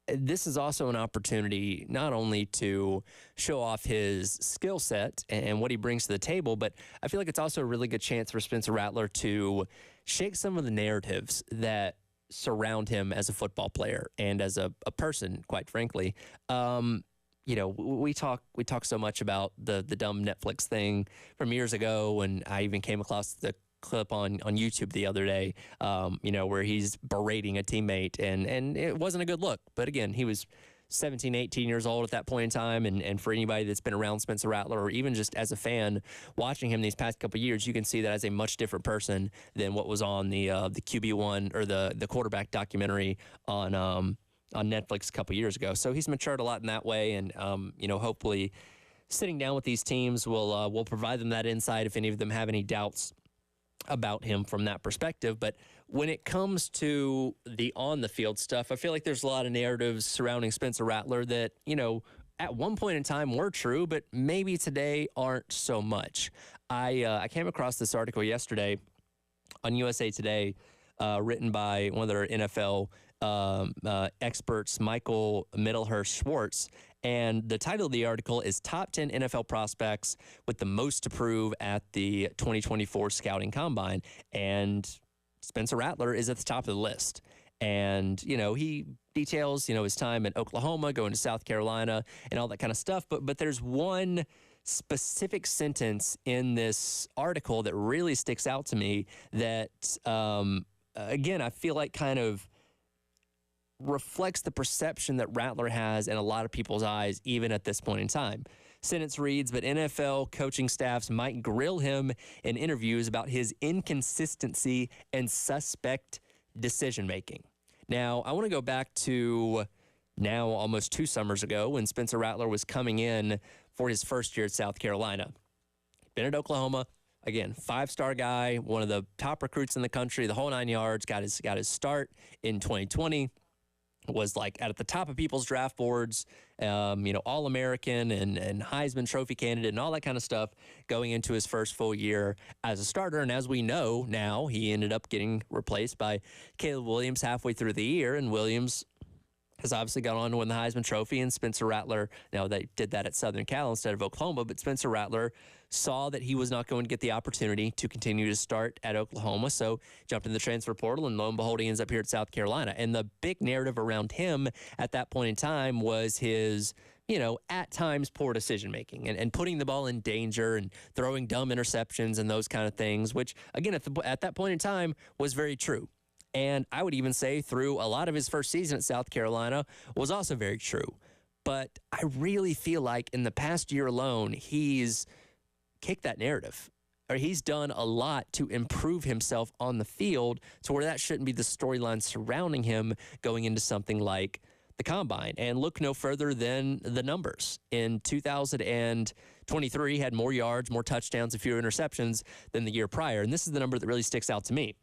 This is also an opportunity not only to show off his skill set and what he brings to the table, but I feel like it's also a really good chance for Spencer Rattler to shake some of the narratives that surround him as a football player and as a person, quite frankly. We talk so much about the dumb Netflix thing from years ago, and I even came across the clip on YouTube the other day, where he's berating a teammate, and it wasn't a good look. But again, he was 17, 18 years old at that point in time, and for anybody that's been around Spencer Rattler, or even just as a fan watching him these past couple of years, you can see that as a much different person than what was on the QB1 or the quarterback documentary on Netflix a couple of years ago. So he's matured a lot in that way, and hopefully sitting down with these teams will provide them that insight if any of them have any doubts about him from that perspective. But when it comes to the on-the-field stuff, I feel like there's a lot of narratives surrounding Spencer Rattler that, at one point in time were true, but maybe today aren't so much. I came across this article yesterday on USA Today, written by one of their NFL experts Michael Middlehurst Schwartz. And the title of the article is Top 10 NFL Prospects with the Most to Prove at the 2024 Scouting Combine. And Spencer Rattler is at the top of the list. And, he details, his time in Oklahoma, going to South Carolina, and all that kind of stuff. But there's one specific sentence in this article that really sticks out to me that, again, I feel like kind of reflects the perception that Rattler has in a lot of people's eyes, even at this point in time. Sentence reads, but NFL coaching staffs might grill him in interviews about his inconsistency and suspect decision-making. Now, I want to go back to now almost 2 summers ago when Spencer Rattler was coming in for his first year at South Carolina. Been at Oklahoma. Again, 5-star guy, one of the top recruits in the country, the whole 9 yards, got his start in 2020. Was like at the top of people's draft boards, All-American and Heisman Trophy candidate and all that kind of stuff going into his first full year as a starter. And as we know now, he ended up getting replaced by Caleb Williams halfway through the year. And Williams has obviously gone on to win the Heisman Trophy. And Spencer Rattler, now they did that at Southern Cal instead of Oklahoma, but Spencer Rattler saw that he was not going to get the opportunity to continue to start at Oklahoma, so jumped in the transfer portal, and lo and behold, he ends up here at South Carolina. And the big narrative around him at that point in time was his, at times poor decision-making and putting the ball in danger and throwing dumb interceptions and those kind of things, which, again, at that point in time was very true. And I would even say through a lot of his first season at South Carolina was also very true. But I really feel like in the past year alone, he's kicked that narrative, or he's done a lot to improve himself on the field to where that shouldn't be the storyline surrounding him going into something like the Combine. And look no further than the numbers. In 2023, he had more yards, more touchdowns, and fewer interceptions than the year prior. And this is the number that really sticks out to me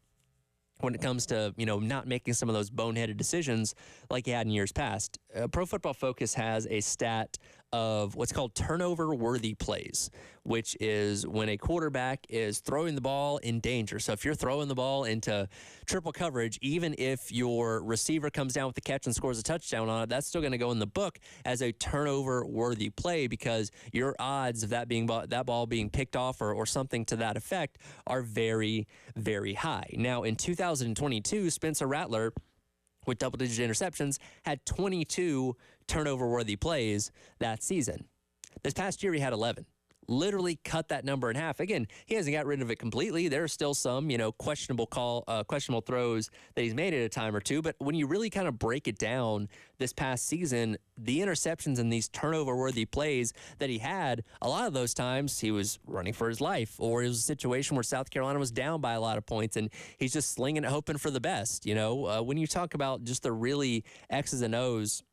when it comes to, not making some of those boneheaded decisions like he had in years past. Pro Football Focus has a stat of what's called turnover-worthy plays, which is when a quarterback is throwing the ball in danger. So if you're throwing the ball into triple coverage, even if your receiver comes down with the catch and scores a touchdown on it, that's still going to go in the book as a turnover-worthy play because your odds of that ball being picked off or something to that effect are very, very high. Now, in 2022, Spencer Rattler, with double-digit interceptions, had 22 turnover-worthy plays that season. This past year, he had 11. Literally cut that number in half. Again, he hasn't got rid of it completely. There are still some, questionable throws that he's made at a time or two. But when you really kind of break it down this past season, the interceptions and these turnover-worthy plays that he had, a lot of those times he was running for his life, or it was a situation where South Carolina was down by a lot of points, and he's just slinging it, hoping for the best. When you talk about just the really X's and O's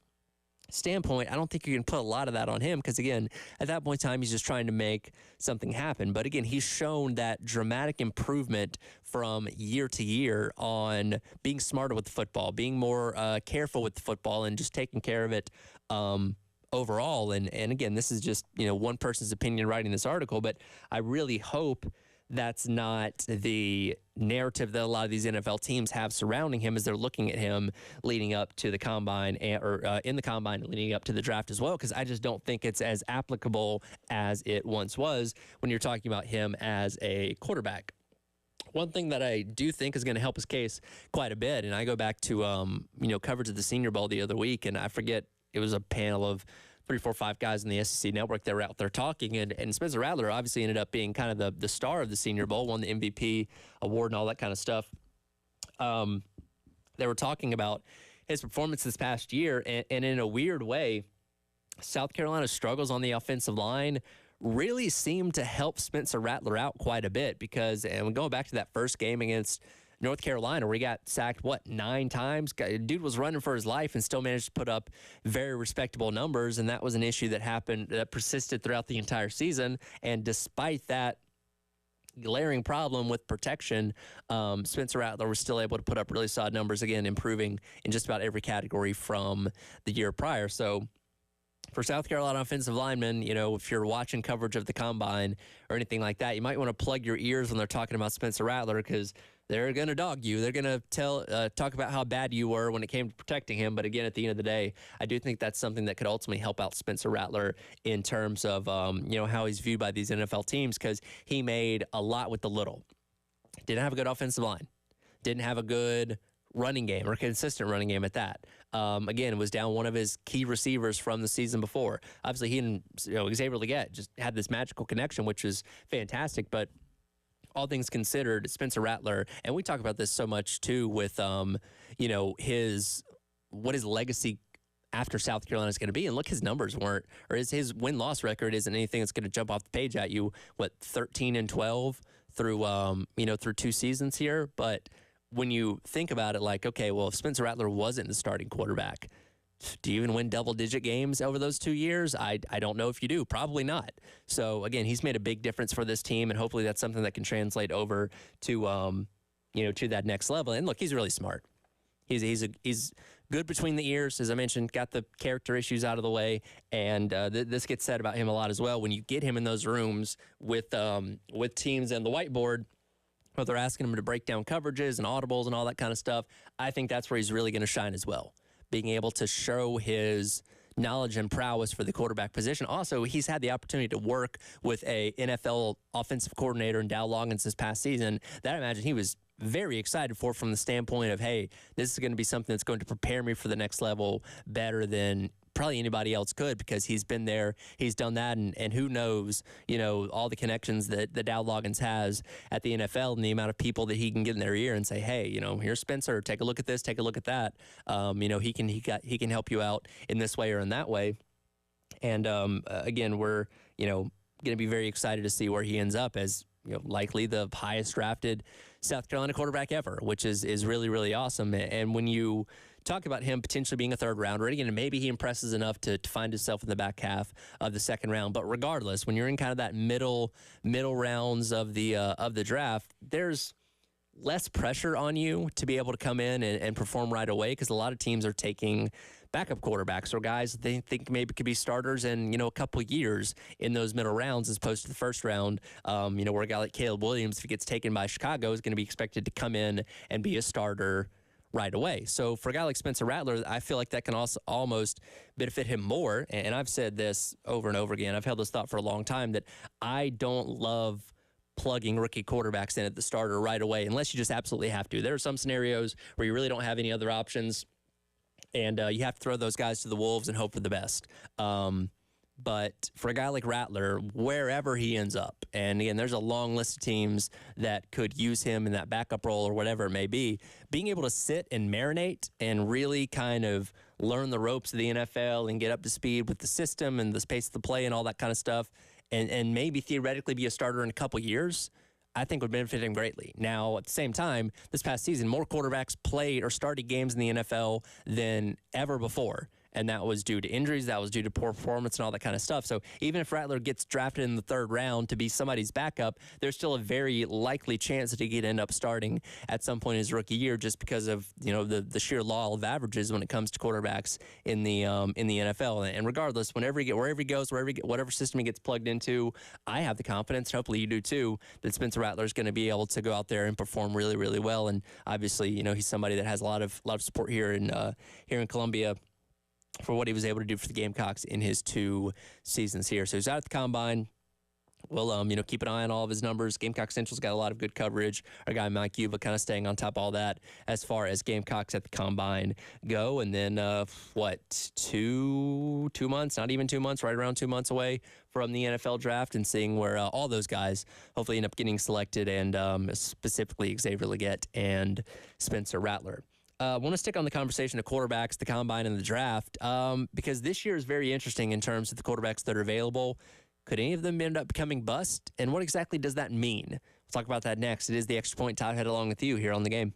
standpoint, I don't think you can put a lot of that on him because, again, at that point in time, he's just trying to make something happen. But, again, he's shown that dramatic improvement from year to year on being smarter with the football, being more careful with the football, and just taking care of it overall. And again, this is just, one person's opinion writing this article, but I really hope that's not the narrative that a lot of these NFL teams have surrounding him as they're looking at him leading up to the Combine or in the Combine leading up to the draft as well, because I just don't think it's as applicable as it once was when you're talking about him as a quarterback. One thing that I do think is going to help his case quite a bit, and I go back to coverage of the Senior Bowl the other week, and I forget, it was a panel of 3, 4, 5 guys in the SEC network that were out there talking, and Spencer Rattler obviously ended up being kind of the star of the Senior Bowl, won the MVP award and all that kind of stuff. They were talking about his performance this past year, and in a weird way, South Carolina's struggles on the offensive line really seemed to help Spencer Rattler out quite a bit because, and going back to that first game against North Carolina, where he got sacked, 9 times? Dude was running for his life and still managed to put up very respectable numbers, and that was an issue that persisted throughout the entire season. And despite that glaring problem with protection, Spencer Rattler was still able to put up really solid numbers, again, improving in just about every category from the year prior. So for South Carolina offensive linemen, if you're watching coverage of the combine or anything like that, you might want to plug your ears when they're talking about Spencer Rattler, because they're going to dog you. They're going to talk about how bad you were when it came to protecting him. But again, at the end of the day, I do think that's something that could ultimately help out Spencer Rattler in terms of how he's viewed by these NFL teams, because he made a lot with the little. Didn't have a good offensive line. Didn't have a good running game, or consistent running game at that. Again, was down one of his key receivers from the season before. Obviously, he and Xavier Legette just had this magical connection, which is fantastic. But all things considered, Spencer Rattler, and we talk about this so much too with his legacy after South Carolina is going to be. And look, his numbers weren't, or his win-loss record isn't anything that's going to jump off the page at you. 13-12 through through 2 seasons here, but when you think about it, like, okay, well, if Spencer Rattler wasn't the starting quarterback, do you even win double-digit games over those 2 years? I don't know if you do. Probably not. So, again, he's made a big difference for this team, and hopefully that's something that can translate over to, to that next level. And, look, he's really smart. He's good between the ears, as I mentioned, got the character issues out of the way, and this gets said about him a lot as well. When you get him in those rooms with teams and the whiteboard, where they're asking him to break down coverages and audibles and all that kind of stuff, I think that's where he's really going to shine as well. Being able to show his knowledge and prowess for the quarterback position. Also, he's had the opportunity to work with a NFL offensive coordinator in Dow Loggins this past season that I imagine he was very excited for, from the standpoint of, hey, this is going to be something that's going to prepare me for the next level better than probably anybody else could, because he's been there, he's done that, and who knows, all the connections that Dow Loggins has at the NFL and the amount of people that he can get in their ear and say, hey, here's Spencer, take a look at this, take a look at that. He can help you out in this way or in that way. And again, we're going to be very excited to see where he ends up as likely the highest drafted South Carolina quarterback ever, which is really, really awesome. And when you talk about him potentially being a third rounder, again, maybe he impresses enough to find himself in the back half of the second round. But regardless, when you're in kind of that middle rounds of the draft, there's less pressure on you to be able to come in and perform right away, because a lot of teams are taking backup quarterbacks or guys they think maybe could be starters in a couple of years in those middle rounds, as opposed to the first round. Where a guy like Caleb Williams, if he gets taken by Chicago, is going to be expected to come in and be a starter right away. So for a guy like Spencer Rattler, I feel like that can also almost benefit him more. And I've said this over and over again. I've held this thought for a long time, that I don't love plugging rookie quarterbacks in at the starter right away, unless you just absolutely have to. There are some scenarios where you really don't have any other options, and you have to throw those guys to the wolves and hope for the best. But for a guy like Rattler, wherever he ends up, and again, there's a long list of teams that could use him in that backup role or whatever it may be, being able to sit and marinate and really kind of learn the ropes of the NFL and get up to speed with the system and the pace of the play and all that kind of stuff, and maybe theoretically be a starter in a couple years, I think would benefit him greatly. Now, at the same time, this past season, more quarterbacks played or started games in the NFL than ever before. And that was due to injuries, that was due to poor performance and all that kind of stuff. So even if Rattler gets drafted in the third round to be somebody's backup, there's still a very likely chance that he could end up starting at some point in his rookie year, just because of the sheer law of averages when it comes to quarterbacks in the NFL. And regardless, wherever he goes, whatever system he gets plugged into, I have the confidence, and hopefully you do too, that Spencer Rattler is going to be able to go out there and perform really, really well. And obviously, he's somebody that has a lot of support here in Columbia for what he was able to do for the Gamecocks in his 2 seasons here. So he's out at the Combine. We'll, keep an eye on all of his numbers. Gamecock Central's got a lot of good coverage. Our guy Mike Yuba kind of staying on top of all that as far as Gamecocks at the Combine go. And then, 2 months, not even 2 months, right around 2 months away from the NFL draft, and seeing where all those guys hopefully end up getting selected, and specifically Xavier Legette and Spencer Rattler. I want to stick on the conversation of quarterbacks, the Combine, and the draft, because this year is very interesting in terms of the quarterbacks that are available. Could any of them end up becoming bust? And what exactly does that mean? We'll talk about that next. It is the Extra Point. Todd Head along with you here on The Game.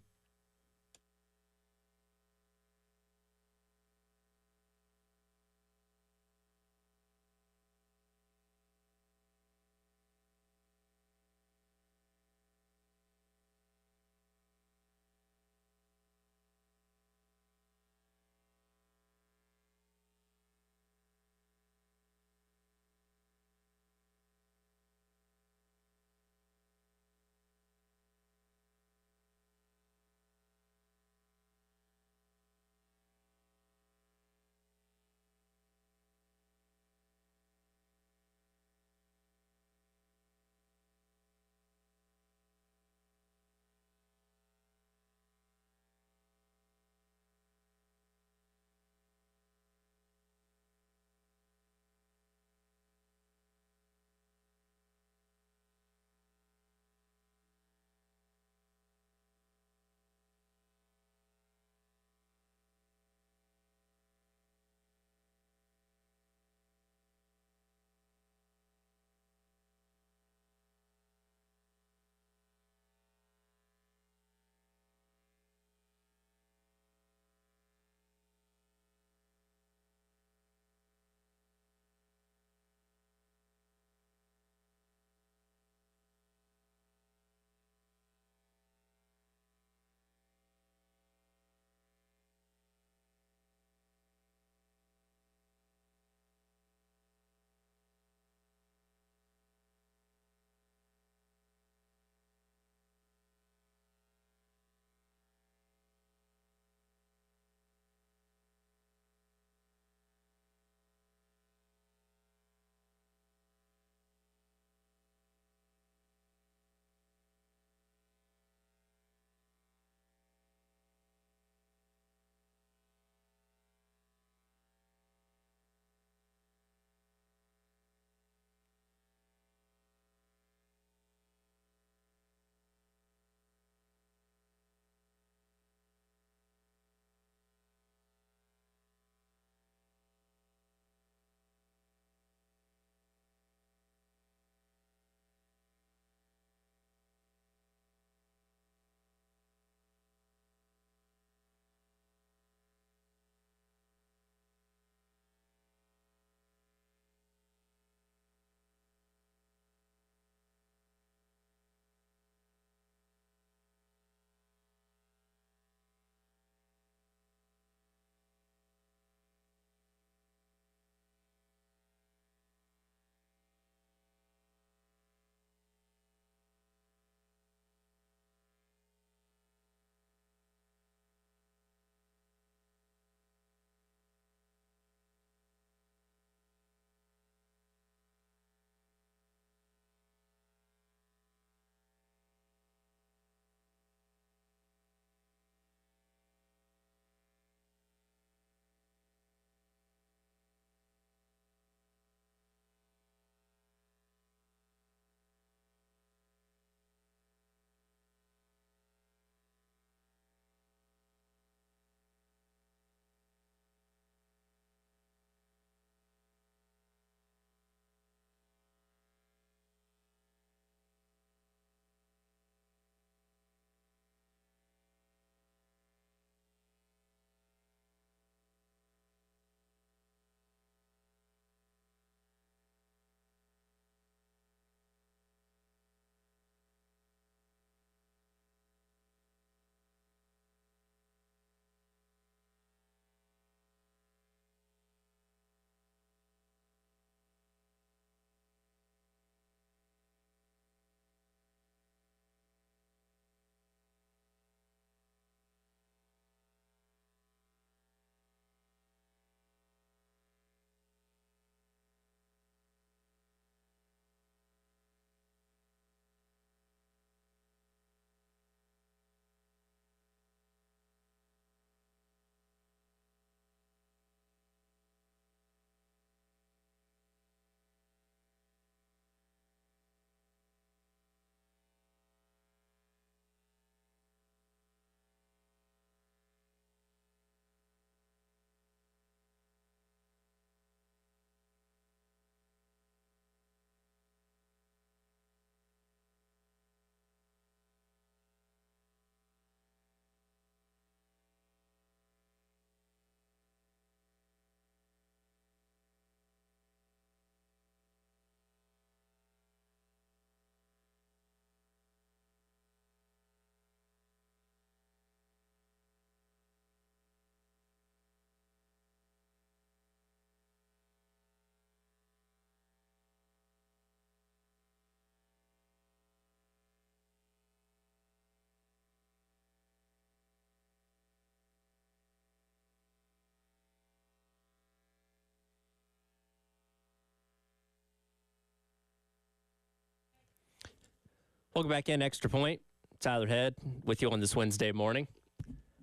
Welcome back in, Extra Point. Tyler Head with you on this Wednesday morning.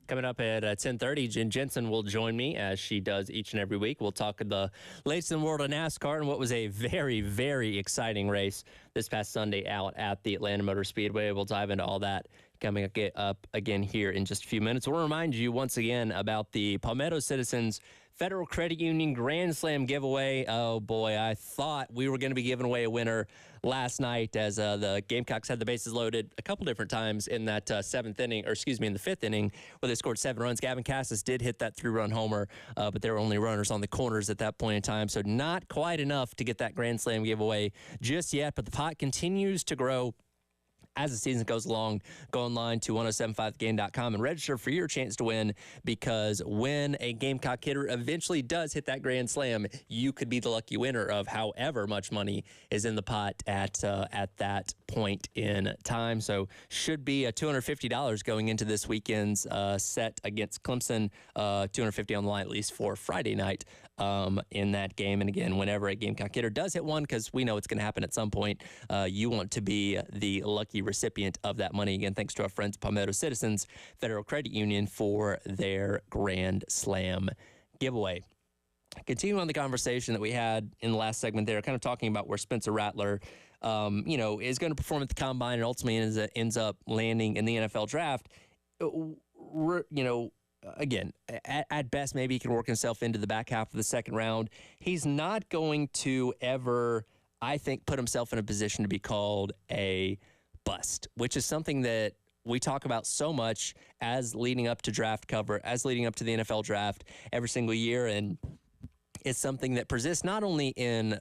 Coming up at 10:30, Jen Jensen will join me as she does each and every week. We'll talk the latest in the world of NASCAR and what was a very, very exciting race this past Sunday out at the Atlanta Motor Speedway. We'll dive into all that coming up again here in just a few minutes. We'll remind you once again about the Palmetto Citizens Federal Credit Union Grand Slam giveaway. Oh boy, I thought we were going to be giving away a winner last night as the Gamecocks had the bases loaded a couple different times in that in the fifth inning where they scored 7 runs. Gavin Cassis did hit that 3-run homer, but there were only runners on the corners at that point in time, so not quite enough to get that Grand Slam giveaway just yet, but the pot continues to grow as the season goes along. Go online to 1075thegame.com and register for your chance to win, because when a Gamecock hitter eventually does hit that Grand Slam, you could be the lucky winner of however much money is in the pot at that point in time. So should be $250 going into this weekend's set against Clemson. $250 on the line at least for Friday night in that game. And again, whenever a Gamecock hitter does hit one, because we know it's going to happen at some point, you want to be the lucky recipient of that money. Again, thanks to our friends Palmetto Citizens Federal Credit Union for their Grand Slam giveaway. Continuing on the conversation that we had in the last segment there, kind of talking about where Spencer Rattler, is going to perform at the Combine and ultimately ends up landing in the NFL draft. Again, at best, maybe he can work himself into the back half of the second round. He's not going to ever, I think, put himself in a position to be called a bust, which is something that we talk about so much as leading up to draft cover, as leading up to the NFL draft every single year. And it's something that persists not only in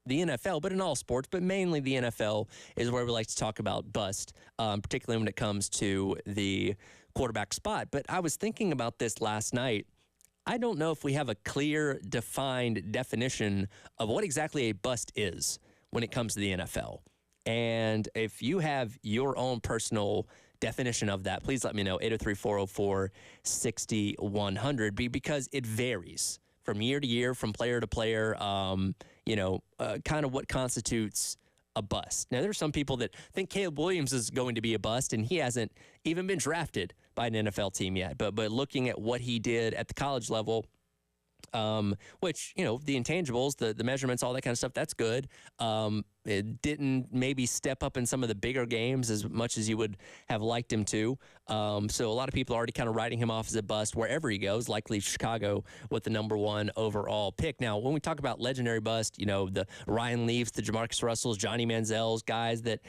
the NFL, but in all sports, but mainly the NFL is where we like to talk about bust, particularly when it comes to the quarterback spot. But I was thinking about this last night. I don't know if we have a clear, defined definition of what exactly a bust is when it comes to the NFL. And if you have your own personal definition of that, please let me know, 803-404-6100, because it varies from year to year, from player to player, kind of what constitutes a bust. Now, there are some people that think Caleb Williams is going to be a bust, and he hasn't even been drafted by an NFL team yet. But looking at what he did at the college level, which, the intangibles, the measurements, all that kind of stuff, that's good. It didn't maybe step up in some of the bigger games as much as you would have liked him to. So a lot of people are already kind of writing him off as a bust wherever he goes, likely Chicago with the #1 overall pick. Now, when we talk about legendary bust, the Ryan Leafs, the Jamarcus Russells, Johnny Manziel's, guys that,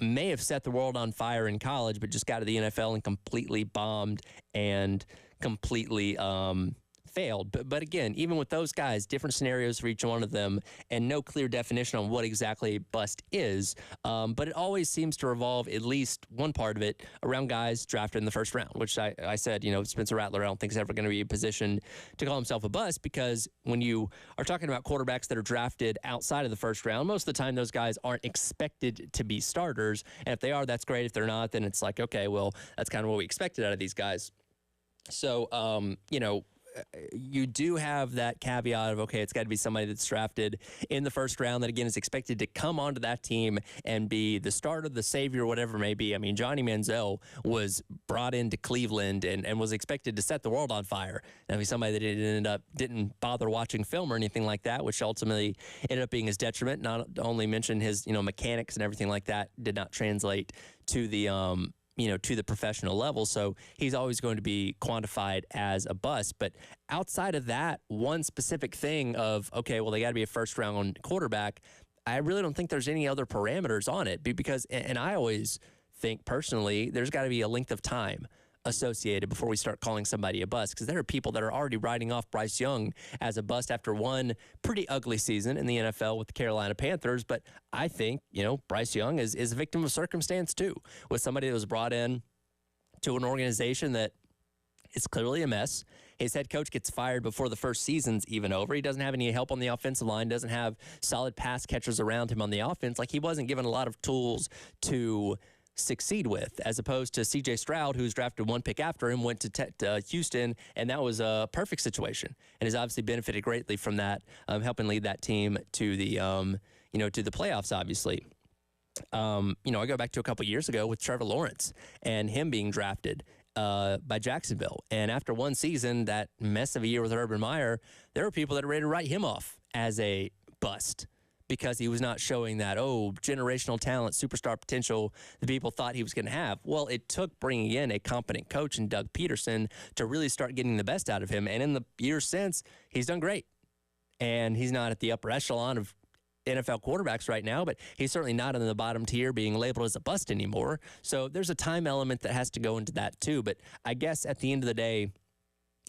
may have set the world on fire in college, but just got to the NFL and completely bombed and completely failed. But again, even with those guys, different scenarios for each one of them and no clear definition on what exactly bust is. But it always seems to revolve, at least one part of it, around guys drafted in the first round, which I said, Spencer Rattler, I don't think is ever going to be in a position to call himself a bust, because when you are talking about quarterbacks that are drafted outside of the first round, most of the time those guys aren't expected to be starters. And if they are, that's great. If they're not, then it's like, okay, well, that's kind of what we expected out of these guys. So, you do have that caveat of, okay, it's got to be somebody that's drafted in the first round that, again, is expected to come onto that team and be the starter, the savior, whatever it may be. I mean, Johnny Manziel was brought into Cleveland and was expected to set the world on fire. I mean, somebody that didn't bother watching film or anything like that, which ultimately ended up being his detriment. Not only mentioned his, mechanics and everything like that did not translate to the, to the professional level. So he's always going to be quantified as a bust. But outside of that one specific thing of, okay, well, they got to be a first round quarterback, I really don't think there's any other parameters on it, because, and I always think personally, there's got to be a length of time associated before we start calling somebody a bust, because there are people that are already writing off Bryce Young as a bust after one pretty ugly season in the NFL with the Carolina Panthers. But I think, Bryce Young is a victim of circumstance too, with somebody that was brought in to an organization that is clearly a mess. His head coach gets fired before the first season's even over. He doesn't have any help on the offensive line, doesn't have solid pass catchers around him on the offense. Like, he wasn't given a lot of tools to succeed with, as opposed to C.J. Stroud, who's drafted one pick after him, went to Houston, and that was a perfect situation, and has obviously benefited greatly from that, helping lead that team to the to the playoffs, obviously. I go back to a couple years ago with Trevor Lawrence and him being drafted by Jacksonville. And after one season, that mess of a year with Urban Meyer, there were people that were ready to write him off as a bust because he was not showing that, generational talent, superstar potential that people thought he was going to have. Well, it took bringing in a competent coach in Doug Peterson to really start getting the best out of him. And in the years since, he's done great. And he's not at the upper echelon of NFL quarterbacks right now, but he's certainly not in the bottom tier being labeled as a bust anymore. So there's a time element that has to go into that too. But I guess at the end of the day,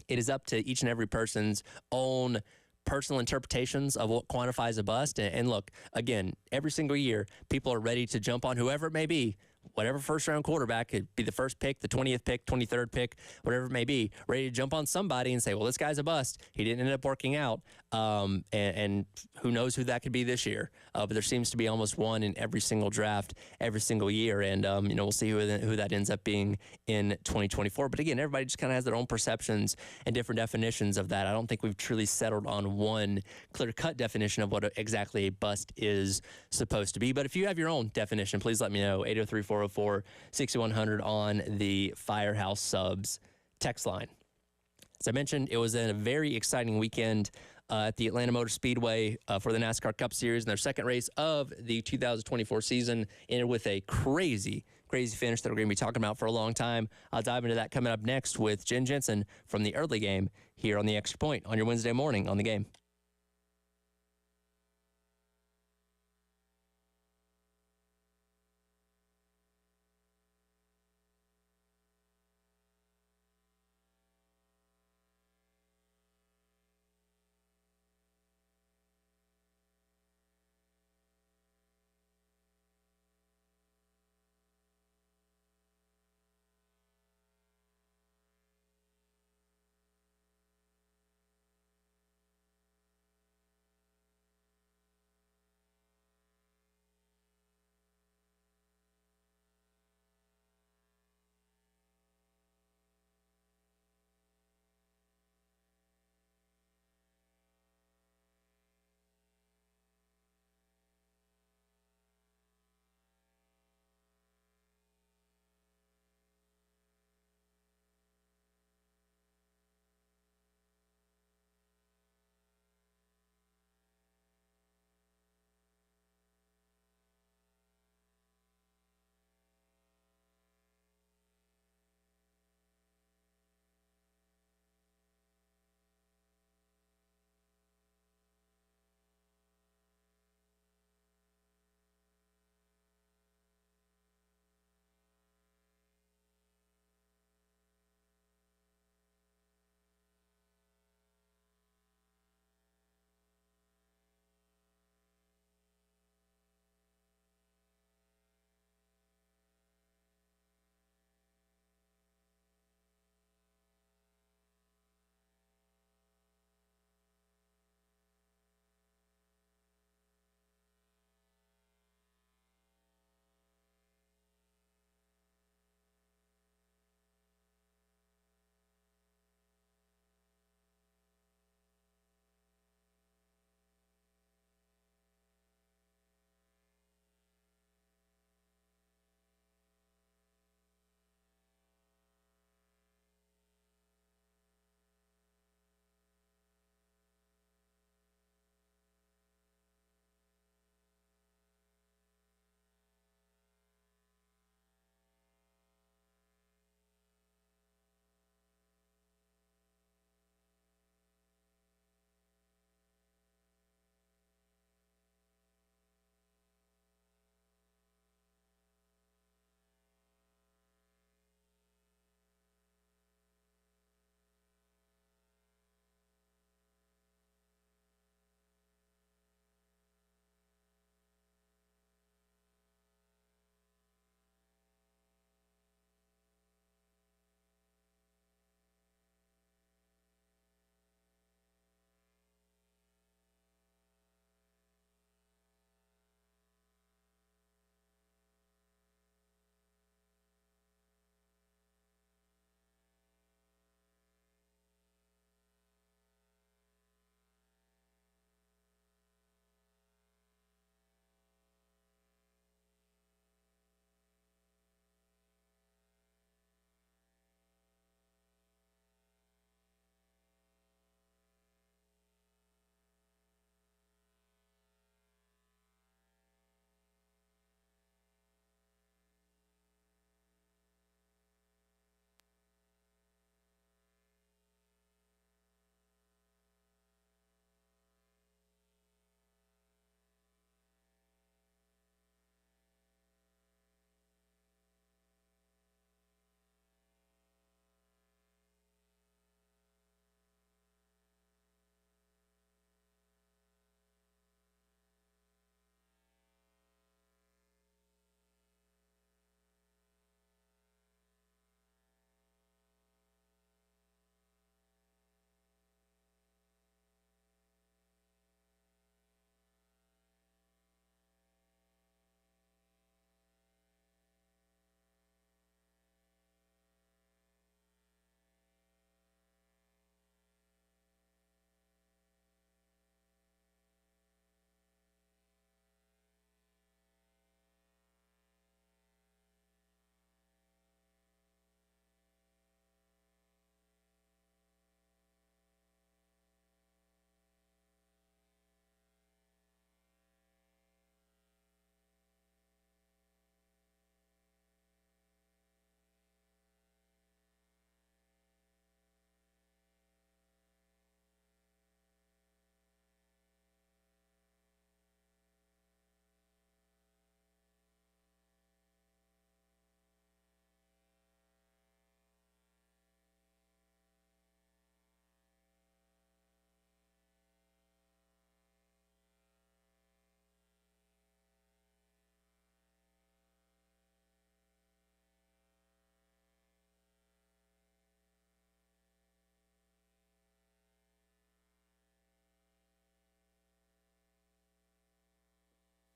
it is up to each and every person's own personal interpretations of what quantifies a bust. And look, again, every single year, people are ready to jump on whoever it may be, whatever first-round quarterback, could be the first pick, the 20th pick, 23rd pick, whatever it may be, ready to jump on somebody and say, well, this guy's a bust. He didn't end up working out. And who knows who that could be this year. But there seems to be almost one in every single draft, every single year. And, we'll see who that ends up being in 2024. But again, everybody just kind of has their own perceptions and different definitions of that. I don't think we've truly settled on one clear-cut definition of what exactly a bust is supposed to be. But if you have your own definition, please let me know. 803-404-6100 on the Firehouse Subs text line. As I mentioned, it was a very exciting weekend at the Atlanta Motor Speedway for the NASCAR Cup Series in their second race of the 2024 season, ended with a crazy finish that we're going to be talking about for a long time. I'll dive into that coming up next with Jen Jensen from the early game here on the Extra Point on your Wednesday morning on the game.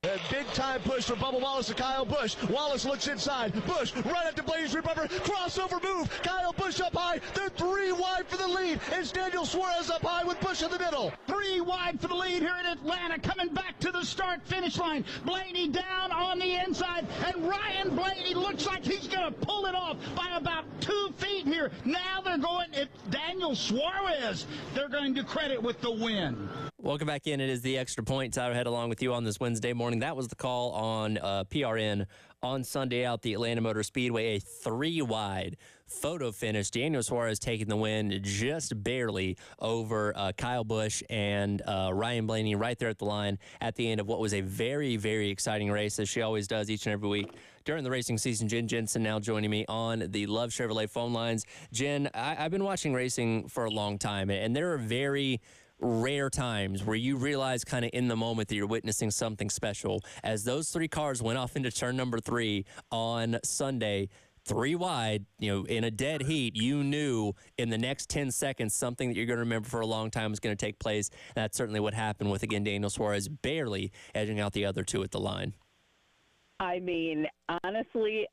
A big-time push from Bubba Wallace to Kyle Busch. Wallace looks inside. Busch right up to Blaney's Ripper. Crossover move. Kyle Busch up high. They're 3 wide for the lead. It's Daniel Suarez up high with Busch in the middle. 3 wide for the lead here in Atlanta, coming back to the start-finish line. Blaney down on the inside, and Ryan Blaney looks like he's going to pull it off by about 2 feet here. Now they're going, it's Daniel Suarez they're going to credit with the win. Welcome back in. It is the Extra Point. Tyler Head along with you on this Wednesday morning. That was the call on PRN on Sunday out the Atlanta Motor Speedway, a 3 wide photo finish. Daniel Suarez taking the win just barely over Kyle Busch and Ryan Blaney right there at the line at the end of what was a very, very exciting race, as she always does each and every week during the racing season. Jen Jensen now joining me on the Love Chevrolet phone lines. Jen, I've been watching racing for a long time, and there are very rare times where you realize kind of in the moment that you're witnessing something special. As those 3 cars went off into turn number 3 on Sunday, 3 wide, in a dead heat, you knew in the next 10 seconds something that you're going to remember for a long time was going to take place. That's certainly what happened with, again, Daniel Suarez barely edging out the other 2 at the line. I mean, honestly,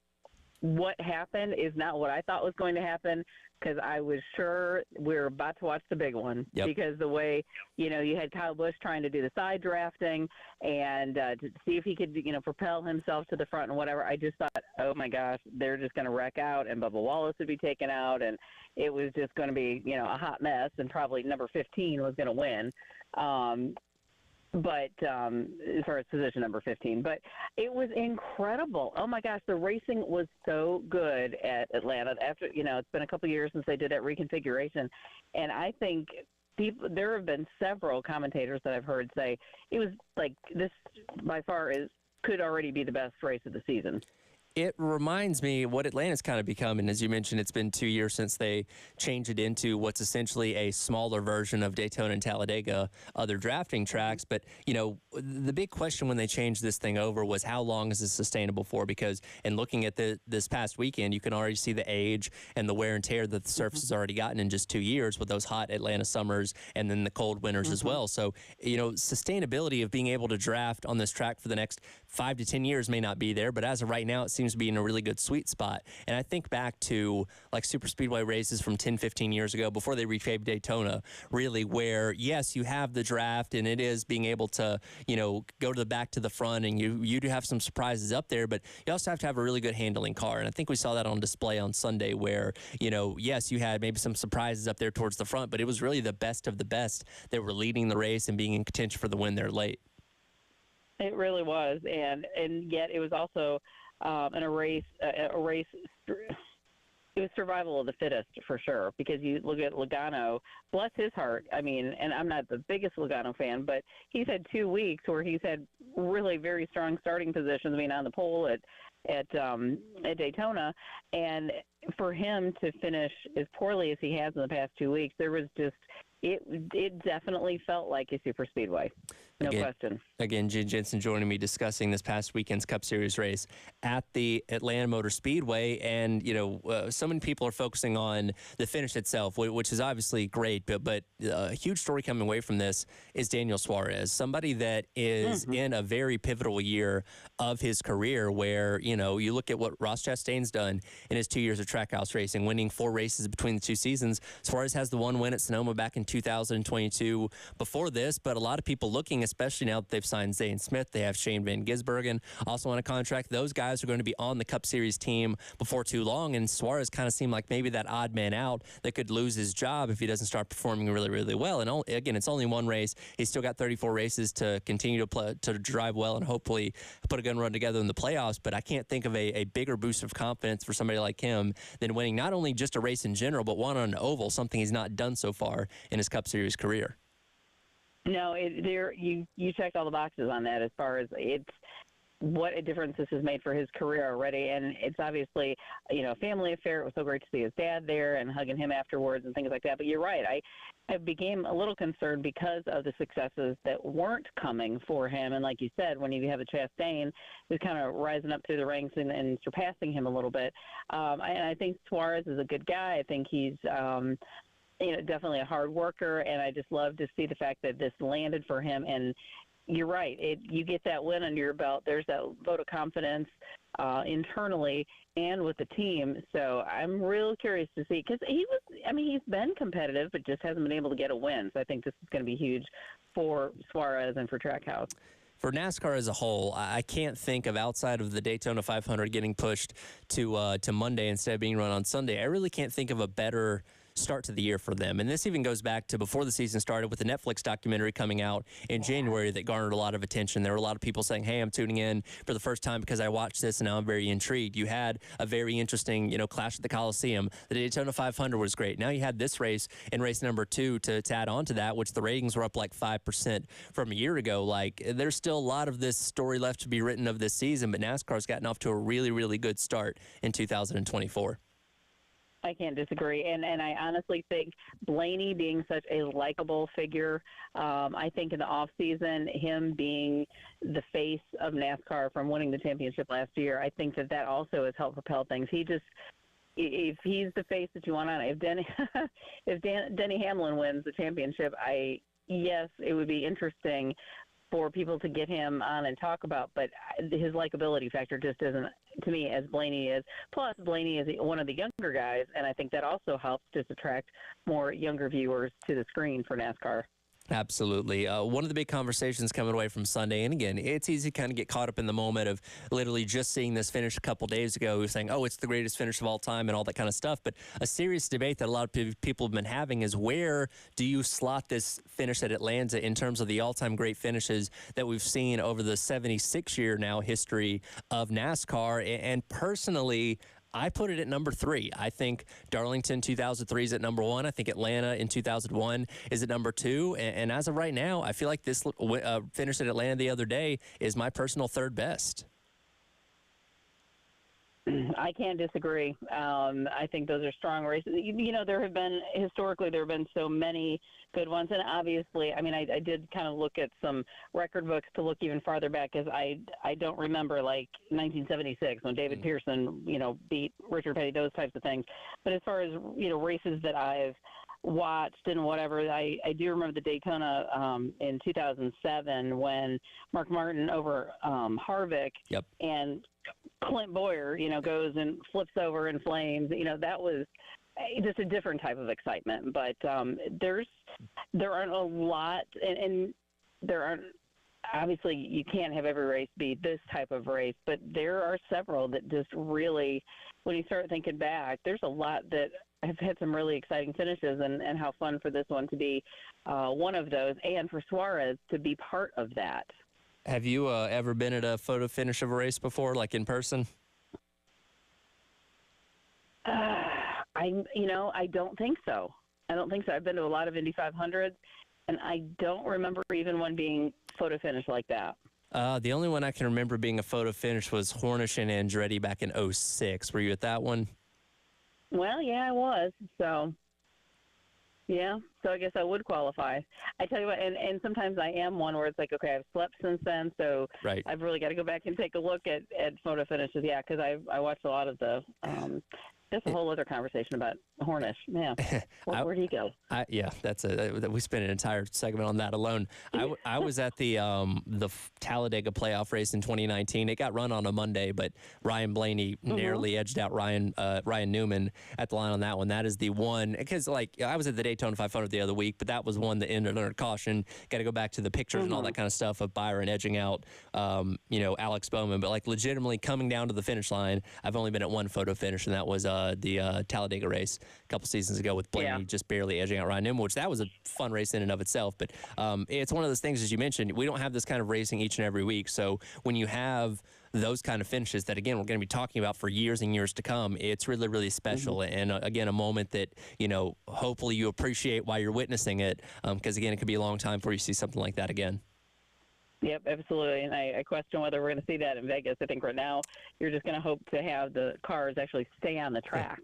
what happened is not what I thought was going to happen, because I was sure we were about to watch the big one. Yep. Because the way, you had Kyle Busch trying to do the side drafting and to see if he could, propel himself to the front and whatever. I just thought, oh, my gosh, they're just going to wreck out and Bubba Wallace would be taken out, and it was just going to be, a hot mess, and probably number 15 was going to win. But as far as position number 15, but it was incredible. Oh my gosh, the racing was so good at Atlanta. After it's been a couple years since they did that reconfiguration, and I think there have been several commentators that I've heard say it was like this by far could already be the best race of the season. It reminds me what Atlanta's kind of become, and as you mentioned, it's been 2 years since they changed it into what's essentially a smaller version of Daytona and Talladega, other drafting tracks. But, the big question when they changed this thing over was how long is this sustainable for? Because in looking at this past weekend, you can already see the age and the wear and tear that the surface has already gotten in just 2 years with those hot Atlanta summers and then the cold winters as well. So, sustainability of being able to draft on this track for the next 5 to 10 years may not be there, but as of right now, it seems to be in a really good sweet spot. And I think back to like super speedway races from 10, 15 years ago before they repaved Daytona, really, where yes, you have the draft and it is being able to, go to the back to the front, and you do have some surprises up there, but you also have to have a really good handling car. And I think we saw that on display on Sunday where, yes, you had maybe some surprises up there towards the front, but it was really the best of the best that were leading the race and being in contention for the win there late. It really was, and yet it was also in a race. It was survival of the fittest for sure, because you look at Logano, bless his heart. I mean, and I'm not the biggest Logano fan, but he's had 2 weeks where he's had really very strong starting positions, on the pole at Daytona, and for him to finish as poorly as he has in the past 2 weeks, there was just it definitely felt like a super speedway. No question. Again, Jen Jensen joining me discussing this past weekend's Cup Series race at the Atlanta Motor Speedway. And, so many people are focusing on the finish itself, which is obviously great. But a huge story coming away from this is Daniel Suarez, somebody that is in a very pivotal year of his career where, you look at what Ross Chastain's done in his 2 years of Trackhouse racing, winning 4 races between the 2 seasons. Suarez has the 1 win at Sonoma back in 2022 before this, but a lot of people looking, especially now that they've signed Zane Smith, they have Shane Van Gisbergen also on a contract. Those guys are going to be on the Cup Series team before too long, and Suarez kind of seemed like maybe that odd man out that could lose his job if he doesn't start performing really, really well. And again, it's only 1 race. He's still got 34 races to continue to drive well and hopefully put a gun run together in the playoffs, but I can't think of a bigger boost of confidence for somebody like him than winning not only just a race in general, but one on an oval, something he's not done so far in his Cup Series career. No, you checked all the boxes on that as far as what a difference this has made for his career already. And it's obviously, a family affair. It was so great to see his dad there and hugging him afterwards and things like that. But you're right. I became a little concerned because of the successes that weren't coming for him. And like you said, when you have a Chastain who's kind of rising up through the ranks and surpassing him a little bit. And I think Suarez is a good guy. I think he's definitely a hard worker, and I just love to see the fact that this landed for him. And you're right. You get that win under your belt. There's that vote of confidence internally and with the team. So I'm real curious to see, because he's been competitive, but just hasn't been able to get a win. So I think this is going to be huge for Suarez and for Trackhouse. For NASCAR as a whole, I can't think of, outside of the Daytona 500 getting pushed to Monday instead of being run on Sunday, I really can't think of a better start to the year for them. And this even goes back to before the season started, with the Netflix documentary coming out in January that garnered a lot of attention. There were a lot of people saying, hey, I'm tuning in for the first time because I watched this and now I'm very intrigued. You had a very interesting, clash at the Coliseum. The Daytona 500 was great. Now you had this race in race number 2 to add on to that, which the ratings were up like 5% from a year ago. Like, there's still a lot of this story left to be written of this season, but NASCAR's gotten off to a really, really good start in 2024. I can't disagree. And I honestly think Blaney being such a likable figure, I think in the offseason, him being the face of NASCAR from winning the championship last year, I think that also has helped propel things. If he's the face that you want on, if Denny Hamlin wins the championship, yes, it would be interesting for people to get him on and talk about, but his likability factor just isn't, to me, as Blaney is. Plus, Blaney is one of the younger guys, and I think that also helps just attract more younger viewers to the screen for NASCAR. Absolutely. One of the big conversations coming away from Sunday, and again, it's easy to kind of get caught up in the moment of literally just seeing this finish a couple days ago, saying, oh, it's the greatest finish of all time and all that kind of stuff. But a serious debate that a lot of people have been having is, where do you slot this finish at Atlanta in terms of the all-time great finishes that we've seen over the 76-year now history of NASCAR? And personally, I put it at number 3. I think Darlington 2003 is at number 1. I think Atlanta in 2001 is at number 2. And as of right now, I feel like this finish at Atlanta the other day is my personal third best. I can't disagree. I think those are strong races. Historically, there have been so many good ones. And obviously, I did kind of look at some record books to look even farther back, because I don't remember, like, 1976 when David Pearson, beat Richard Petty, those types of things. But as far as, races that I've watched and whatever, I do remember the Daytona in 2007 when Mark Martin over Harvick. Yep. And Clint Boyer, goes and flips over in flames. That was just a different type of excitement. But there aren't a lot, and there aren't. Obviously, you can't have every race be this type of race, but there are several that just really, when you start thinking back, there's a lot that have had some really exciting finishes, and how fun for this one to be one of those, and for Suarez to be part of that. Have you ever been at a photo finish of a race before, like in person? I don't think so. I've been to a lot of Indy 500s, and I don't remember even one being photo finish like that. The only one I can remember being a photo finish was Hornish and Andretti back in 2006. Were you at that one? Well, yeah, I was. So, yeah. So I guess I would qualify. I tell you what, and sometimes I am one where it's like, okay, I've slept since then, so right. I've really got to go back and take a look at photo finishes. Yeah, because I watched a lot of the. That's a whole other conversation about Hornish. Yeah, where'd he go? We spent an entire segment on that alone. I was at the Talladega playoff race in 2019. It got run on a Monday, but Ryan Blaney narrowly edged out Ryan Newman at the line on that one. That is the one, because I was at the Daytona 500 the other week, but that was one that ended under caution. Got to go back to the pictures and all that kind of stuff of Byron edging out, Alex Bowman. But legitimately coming down to the finish line, I've only been at one photo finish, and that was the Talladega race a couple seasons ago with Blaney just barely edging out Ryan Newman, which that was a fun race in and of itself. But it's one of those things, as you mentioned, we don't have this kind of racing each and every week. So when you have those kind of finishes that, again, we're going to be talking about for years and years to come, it's really, really special. And again, a moment that, hopefully you appreciate while you're witnessing it. Because again, it could be a long time before you see something like that again. Yep, absolutely. And I question whether we're going to see that in Vegas. I think right now you're just going to hope to have the cars actually stay on the track.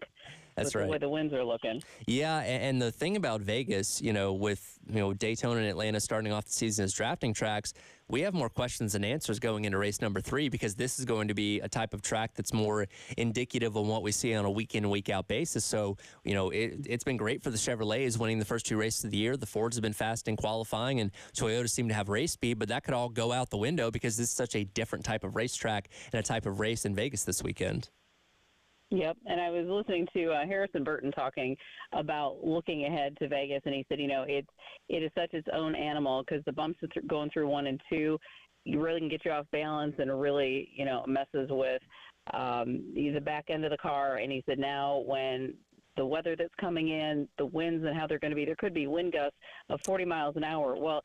That's with right. the way the winds are looking. Yeah, and the thing about Vegas, with Daytona and Atlanta starting off the season as drafting tracks, we have more questions than answers going into race number 3 because this is going to be a type of track that's more indicative of what we see on a week in, week out basis. So, it's been great for the Chevrolets winning the first 2 races of the year. The Fords have been fast in qualifying, and Toyota seem to have race speed, but that could all go out the window because this is such a different type of racetrack and a type of race in Vegas this weekend. Yep, and I was listening to Harrison Burton talking about looking ahead to Vegas, and he said, it is such its own animal because the bumps going through 1 and 2, you really can get you off balance, and it really, messes with the back end of the car. And he said now when the weather that's coming in, the winds and how they're going to be, there could be wind gusts of 40 miles an hour. Well,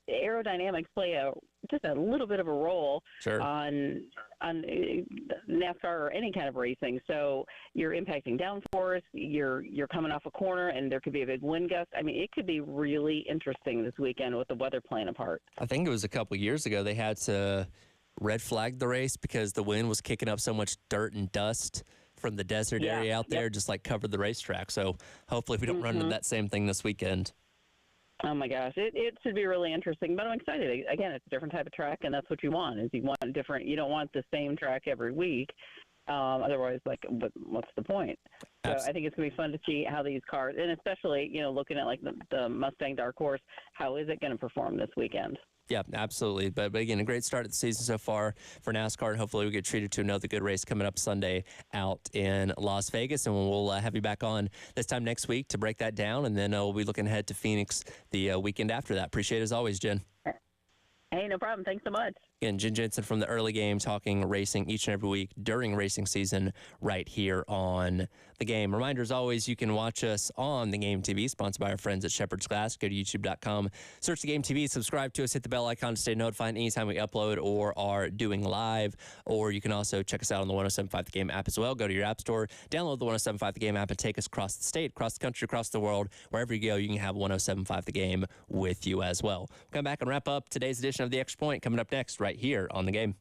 aerodynamics play just a little bit of a role Sure. on NASCAR or any kind of racing. So you're impacting downforce, you're coming off a corner, and there could be a big wind gust. I mean, it could be really interesting this weekend with the weather playing a part. I think it was a couple years ago they had to red flag the race because the wind was kicking up so much dirt and dust from the desert area out there, just like covered the racetrack. So hopefully we don't run into that same thing this weekend. Oh my gosh, it should be really interesting. But I'm excited. Again, it's a different type of track, and that's what you want. Is you want different. You don't want the same track every week. Otherwise, what's the point? So I think it's going to be fun to see how these cars, and especially looking at like the Mustang Dark Horse, how is it going to perform this weekend? Yeah, absolutely. But again, a great start of the season so far for NASCAR, and hopefully we get treated to another good race coming up Sunday out in Las Vegas, and we'll have you back on this time next week to break that down, and then we'll be looking ahead to Phoenix the weekend after that. Appreciate it as always, Jen. Hey, no problem. Thanks so much. Again, Jen Jensen from the early game talking racing each and every week during racing season right here on The Game. Reminder, as always, you can watch us on The Game TV, sponsored by our friends at Shepherd's Glass. Go to youtube.com, search The Game TV, subscribe to us, hit the bell icon to stay notified anytime we upload or are doing live. Or you can also check us out on the 107.5 The Game app as well. Go to your app store, download the 107.5 The Game app, and take us across the state, across the country, across the world. Wherever you go, you can have 107.5 The Game with you as well. We'll come back and wrap up today's edition of The Extra Point coming up next right here on The Game.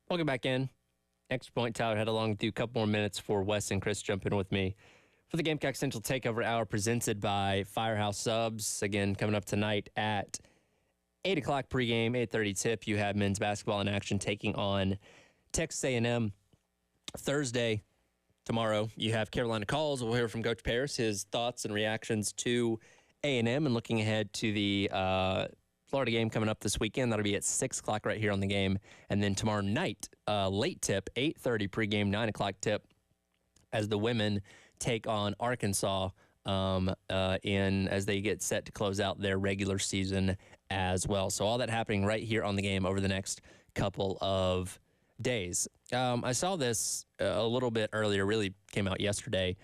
Welcome back in. Extra point, Tyler head along with you. A couple more minutes for Wes and Chris jump in with me for the Gamecock Central Takeover Hour presented by Firehouse Subs. Again, coming up tonight at 8 o'clock pregame, 8:30 tip. You have men's basketball in action taking on Texas A&M. Thursday, tomorrow, you have Carolina Calls. We'll hear from Coach Paris, his thoughts and reactions to A&M, and looking ahead to the Florida game coming up this weekend. That'll be at 6 o'clock right here on the game. And then tomorrow night, late tip, 8:30 pregame, 9 o'clock tip, as the women take on Arkansas as they get set to close out their regular season as well. So all that happening right here on the game over the next couple of days. I saw this a little bit earlier, really came out yesterday.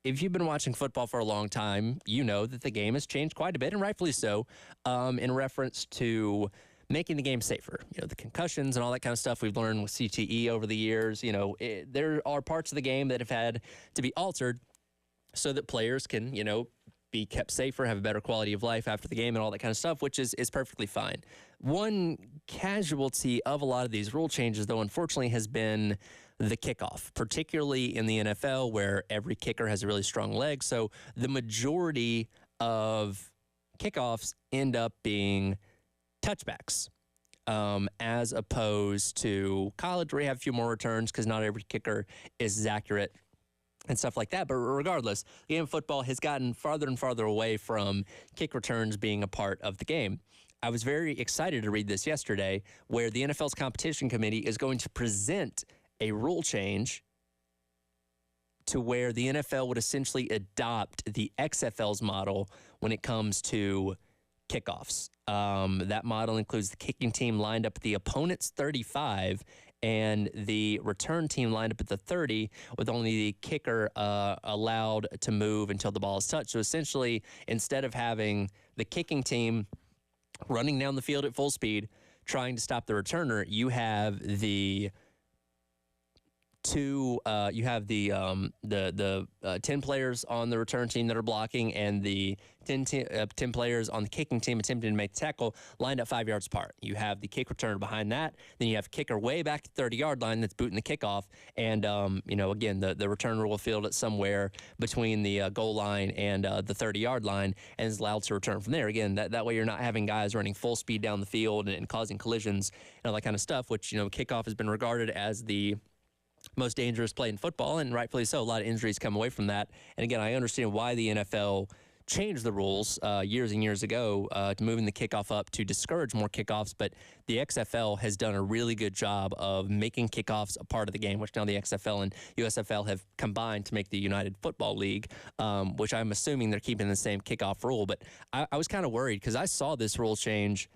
If you've been watching football for a long time, you know that the game has changed quite a bit, and rightfully so, in reference to making the game safer. The concussions and all that kind of stuff we've learned with CTE over the years. There are parts of the game that have had to be altered so that players can, be kept safer, have a better quality of life after the game and all that kind of stuff, which is perfectly fine. One casualty of a lot of these rule changes, though, unfortunately, has been the kickoff, particularly in the NFL where every kicker has a really strong leg. So the majority of kickoffs end up being touchbacks, as opposed to college where you have a few more returns because not every kicker is as accurate and stuff like that. But regardless, the game of football has gotten farther and farther away from kick returns being a part of the game. I was very excited to read this yesterday where the NFL's competition committee is going to present a rule change to where the NFL would essentially adopt the XFL's model when it comes to kickoffs. That model includes the kicking team lined up at the opponent's 35 and the return team lined up at the 30, with only the kicker allowed to move until the ball is touched. So essentially, instead of having the kicking team running down the field at full speed, trying to stop the returner, you have the 10 players on the return team that are blocking and the 10 players on the kicking team attempting to make the tackle lined up 5 yards apart. You have the kick returner behind that. Then you have kicker way back at the 30-yard line that's booting the kickoff. And, again, the returner will field it somewhere between the goal line and the 30-yard line and is allowed to return from there. Again, that way you're not having guys running full speed down the field and causing collisions and all that kind of stuff, which, kickoff has been regarded as the most dangerous play in football, and rightfully so. A lot of injuries come away from that. And again, I understand why the NFL changed the rules years and years ago to moving the kickoff up to discourage more kickoffs, but the XFL has done a really good job of making kickoffs a part of the game, which now the XFL and USFL have combined to make the United Football League, which I'm assuming they're keeping the same kickoff rule. But I was kind of worried because I saw this rule change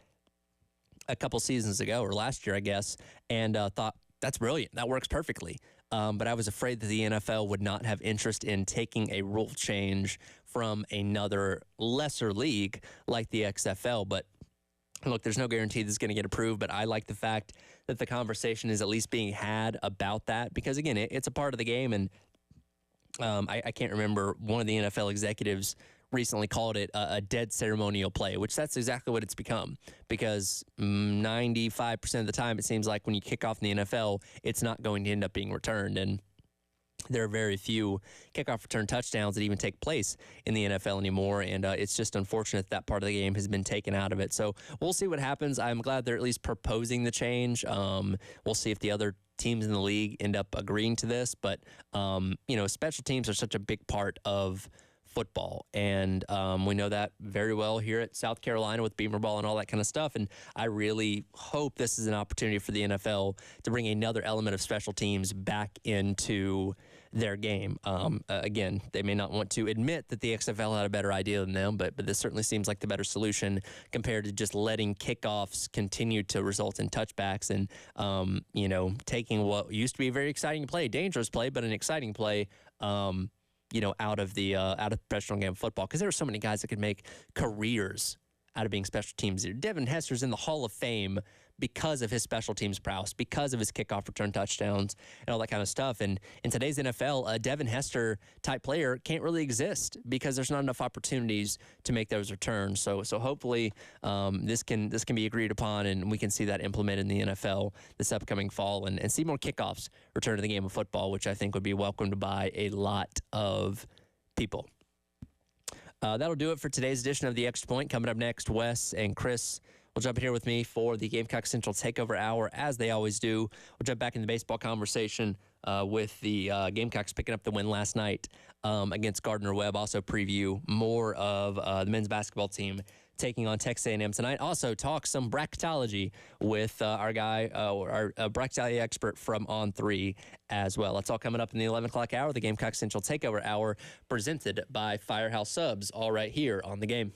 a couple seasons ago, or last year, I guess, and thought, that's brilliant. That works perfectly. But I was afraid that the NFL would not have interest in taking a rule change from another lesser league like the XFL. But look, there's no guarantee this is going to get approved, but I like the fact that the conversation is at least being had about that because, again, it's a part of the game. And I can't remember, one of the NFL executives recently called it a dead ceremonial play, which that's exactly what it's become because 95% of the time it seems like when you kick off in the NFL, it's not going to end up being returned. And there are very few kickoff return touchdowns that even take place in the NFL anymore, and it's just unfortunate that part of the game has been taken out of it. So we'll see what happens. I'm glad they're at least proposing the change. We'll see if the other teams in the league end up agreeing to this, but special teams are such a big part of football, and we know that very well here at South Carolina with Beamer ball and all that kind of stuff. And I really hope this is an opportunity for the NFL to bring another element of special teams back into their game. Again, they may not want to admit that the XFL had a better idea than them, but this certainly seems like the better solution compared to just letting kickoffs continue to result in touchbacks and taking what used to be a very exciting play, dangerous play, but an exciting play, out of professional game of football, because there are so many guys that could make careers out of being special teams. Devin Hester's in the Hall of Fame because of his special teams prowess, because of his kickoff return touchdowns and all that kind of stuff. And in today's NFL, a Devin Hester type player can't really exist because there's not enough opportunities to make those returns. So hopefully this can be agreed upon, and we can see that implemented in the NFL this upcoming fall, and see more kickoffs return to the game of football, which I think would be welcomed by a lot of people. That'll do it for today's edition of The Extra Point. Coming up next, Wes and Chris will jump in here with me for the Gamecock Central Takeover Hour, as they always do. We'll jump back in the baseball conversation with the Gamecocks picking up the win last night against Gardner-Webb. Also preview more of the men's basketball team taking on Texas A&M tonight. Also talk some bracketology with our guy, our bracketology expert from On3 as well. That's all coming up in the 11 o'clock hour, the Gamecock Central Takeover Hour, presented by Firehouse Subs, all right here on The Game.